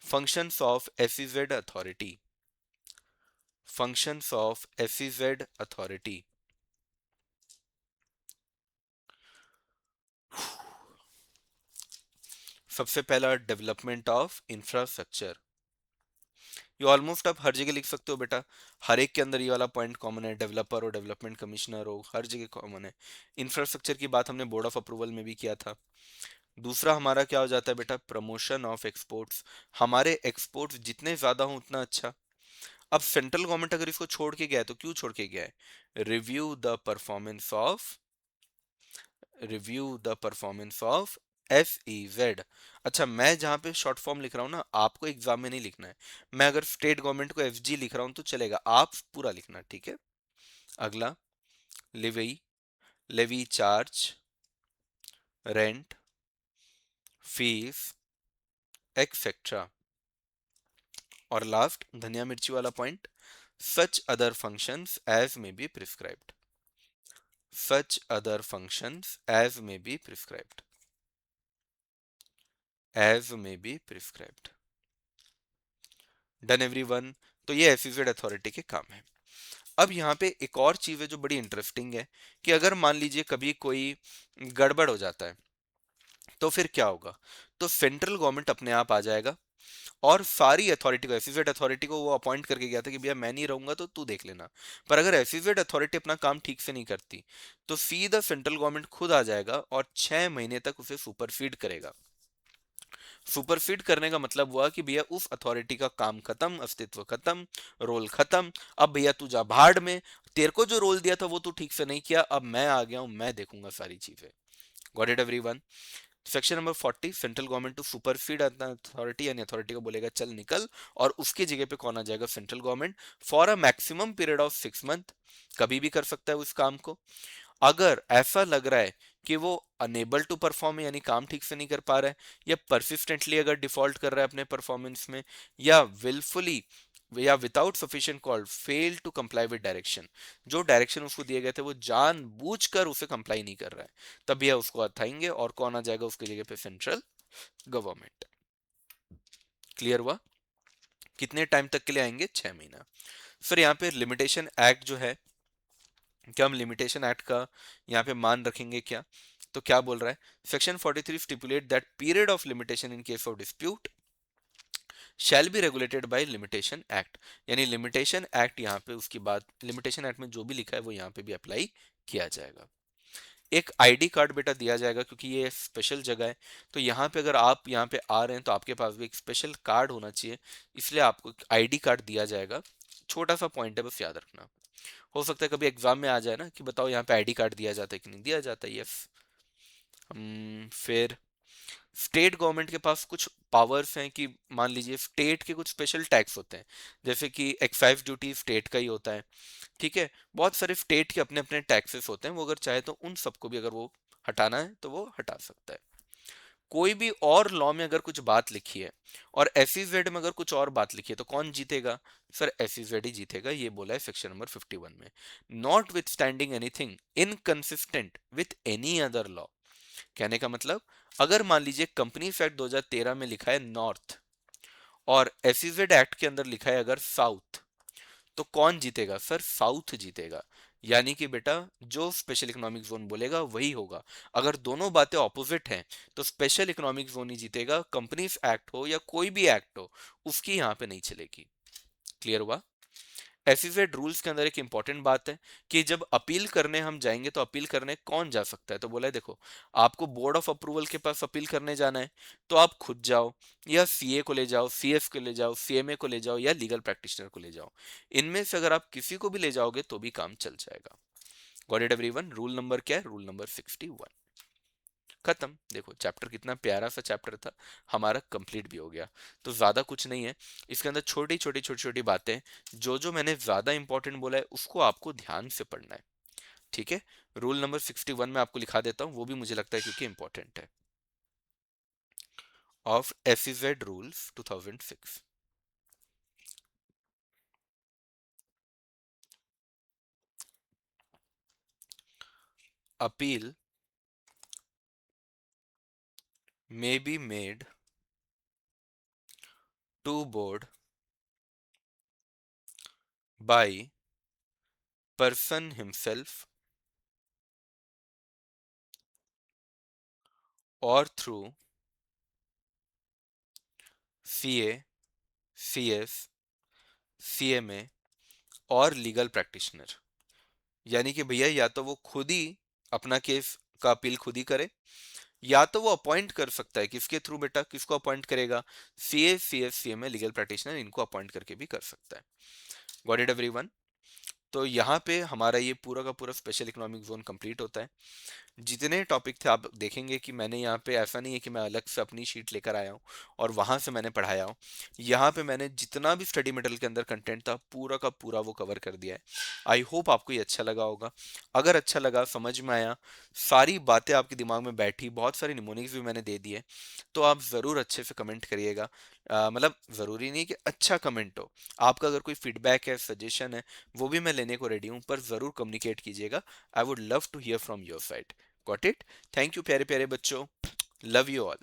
Functions of SEZ authority, functions of SEZ authority. सबसे पहला, डेवलपमेंट ऑफ इंफ्रास्ट्रक्चर, ये ऑलमोस्ट आप हर जगह लिख सकते हो बेटा, हर एक के अंदर ये वाला पॉइंट कॉमन है, डेवलपर हो, डेवलपमेंट कमिश्नर हो, हर जगह कॉमन है। इंफ्रास्ट्रक्चर की बात हमने बोर्ड ऑफ अप्रूवल में भी किया था। दूसरा हमारा क्या हो जाता है बेटा? प्रमोशन ऑफ एक्सपोर्ट्स, हमारे एक्सपोर्ट्स जितने ज्यादा हों उतना अच्छा। अब सेंट्रल गवर्नमेंट अगर इसको छोड़ के गया है तो क्यों छोड़ के गया है? Review the performance of, review the performance of SEZ। अच्छा, मैं जहां पे शॉर्ट फॉर्म लिख रहा हूँ ना, आपको एग्जाम में नहीं लिखना है, मैं अगर स्टेट गवर्नमेंट को FG लिख रहा हूँ तो चलेगा, आप पूरा लिखना, ठीक है? अगला, levy, levy charge, rent, fees, etcetera. और लास्ट धनिया मिर्ची वाला point, such other functions as may be prescribed, such other functions as may be prescribed, as may be prescribed. Done everyone? तो ये एफिजेड अथॉरिटी के काम है। अब यहाँ पे एक और चीज है जो बड़ी इंटरेस्टिंग है कि अगर मान लीजिए कभी कोई गड़बड़ हो जाता है तो फिर क्या होगा? तो सेंट्रल गवर्नमेंट अपने आप आ जाएगा और सारी अथॉरिटी को, एफिजेड अथॉरिटी को वो अपॉइंट करके गया था कि भैया मैं नहीं रहूंगा तो तू देख लेना, पर अगर एफिजेड अथॉरिटी अपना काम ठीक से नहीं करती तो सीधा सेंट्रल गवर्नमेंट खुद आ जाएगा और 6 महीने तक उसे सुपरसीड करेगा। सुपरसीड करने का मतलब हुआ कि भैया उस अथॉरिटी का काम खत्म, अस्तित्व खत्म, रोल खत्म, अब भैया तू जा भाड़ में, तेरे को जो रोल दिया था वो तू ठीक से नहीं किया, अब मैं आ गया हूं, मैं देखूंगा सारी चीजें। Got it everyone? Section number 40, central government to supersede authority, यानी अथॉरिटी को बोलेगा चल निकल, और उसके जगह पे कौन आ जाएगा? Central government, for a maximum period of 6 month, कभी भी कर सकता है उस काम को। अगर ऐसा लग रहा है कि वो अनेबल टू परफॉर्म, यानी काम ठीक से नहीं कर पा रहा है, या परसिस्टेंटली अगर डिफॉल्ट कर रहा है अपने परफॉर्मेंस में, या विलफुली या without sufficient cause fail to comply with direction, जो डायरेक्शन उसको दिए गए थे वो जानबूझकर उसे कंप्लाई नहीं कर रहा है, तब यह उसको हटाएंगे और कौन आ जाएगा उसकी जगह पे, सेंट्रल गवर्नमेंट। क्लियर हुआ? कितने टाइम तक के लिए आएंगे? 6 महीना। फिर यहाँ पे लिमिटेशन एक्ट जो है, क्या हम लिमिटेशन एक्ट का यहाँ पे मान रखेंगे क्या? तो क्या बोल रहा है, section 43 stipulate that period of limitation in case of dispute shall be regulated by limitation act. यानी लिमिटेशन एक्ट यहाँ पे उसकी बात, लिमिटेशन एक्ट में जो भी लिखा है वो यहाँ पे भी अप्लाई किया जाएगा। एक आईडी कार्ड बेटा दिया जाएगा, क्योंकि ये स्पेशल जगह है, तो यहाँ पे अगर आप यहाँ पे आ रहे हैं तो आपके पास भी एक स्पेशल कार्ड होना चाहिए, इसलिए आपको आईडी कार्ड दिया जाएगा। छोटा सा पॉइंट है, बस याद रखना। हो सकता है कभी एग्जाम में आ जाए ना कि बताओ यहाँ पे आईडी कार्ड दिया जाता है कि नहीं दिया जाता है, यस। फिर स्टेट गवर्नमेंट के पास कुछ पावर्स हैं कि मान लीजिए स्टेट के कुछ स्पेशल टैक्स होते हैं, जैसे कि एक्साइज ड्यूटी स्टेट का ही होता है, ठीक है। बहुत सारे स्टेट के अपने अपने टैक्सेस होते हैं, वो अगर चाहे तो उन सबको भी अगर वो हटाना है तो वो हटा सकता है। कोई भी और लॉ में अगर कुछ बात लिखी है और एसईजेड में अगर कुछ और बात लिखी है तो कौन जीतेगा? सर एसईजेड ही जीतेगा, ये बोला है सेक्शन नंबर 51 में। Not with standing anything inconsistent with any other law. कहने का मतलब, अगर मान लीजिए कंपनी एक्ट 2013 में लिखा है नॉर्थ और एसईजेड एक्ट के अंदर लिखा है अगर साउथ, तो कौन जीतेगा? सर साउथ जीतेगा। यानी कि बेटा जो स्पेशल इकोनॉमिक जोन बोलेगा वही होगा। अगर दोनों बातें ऑपोजिट हैं तो स्पेशल इकोनॉमिक जोन ही जीतेगा, कंपनीज एक्ट हो या कोई भी एक्ट हो उसकी यहाँ पे नहीं चलेगी। क्लियर हुआ? एसईजेड रूल्स के अंदर एक इंपॉर्टेंट बात है कि जब अपील करने हम जाएंगे तो अपील करने कौन जा सकता है? तो बोला है देखो, आपको बोर्ड ऑफ अप्रूवल के पास अपील करने जाना है तो आप खुद जाओ, या सीए को ले जाओ, सीएफ को ले जाओ, सीएमए को ले जाओ, या लीगल प्रैक्टिशनर को ले जाओ। इनमें से अगर आप किसी को भी ले जाओगे तो भी काम चल जाएगा। Got it everyone? Rule number क्या है? Rule number 61। खत्म। देखो चैप्टर कितना प्यारा सा चैप्टर था, हमारा कंप्लीट भी हो गया। तो ज्यादा कुछ नहीं है इसके अंदर, छोटी छोटी बातें, जो जो मैंने ज्यादा इंपॉर्टेंट बोला है उसको आपको ध्यान से पढ़ना है, ठीक है। रूल नंबर 61 में आपको लिखा देता हूँ, वो भी मुझे लगता है क्योंकि इंपॉर्टेंट है। Of SEZ rules 2006, appeal may be made to board by person himself or through CA, CS, CMA और लीगल प्रैक्टिशनर। यानी कि भैया या तो वो खुद ही अपना केस का अपील खुद ही करे, या तो वो अपॉइंट कर सकता है। किसके थ्रू बेटा? किसको अपॉइंट करेगा? CA, CS, CMA, legal practitioner, इनको अपॉइंट करके भी कर सकता है। Got it everyone? तो यहाँ पे हमारा ये पूरा का पूरा स्पेशल इकोनॉमिक जोन कंप्लीट होता है। जितने टॉपिक थे आप देखेंगे कि मैंने यहाँ पे, ऐसा नहीं है कि मैं अलग से अपनी शीट लेकर आया हूँ और वहां से मैंने पढ़ाया हूँ। यहाँ पे मैंने जितना भी स्टडी मटेरियल के अंदर कंटेंट था पूरा का पूरा वो कवर कर दिया है। आई होप आपको ये अच्छा लगा होगा। अगर अच्छा लगा, समझ में आया, सारी बातें आपके दिमाग में बैठी, बहुत सारे निमोनिक्स भी मैंने दे दिए, तो आप ज़रूर अच्छे से कमेंट करिएगा। मतलब ज़रूरी नहीं कि अच्छा कमेंट हो, आपका अगर कोई फीडबैक है, सजेशन है, वो भी मैं लेने को रेडी हूँ, पर ज़रूर कम्युनिकेट कीजिएगा। I would love to hear from your side. Got it? Thank you प्यारे प्यारे बच्चों, लव यू ऑल।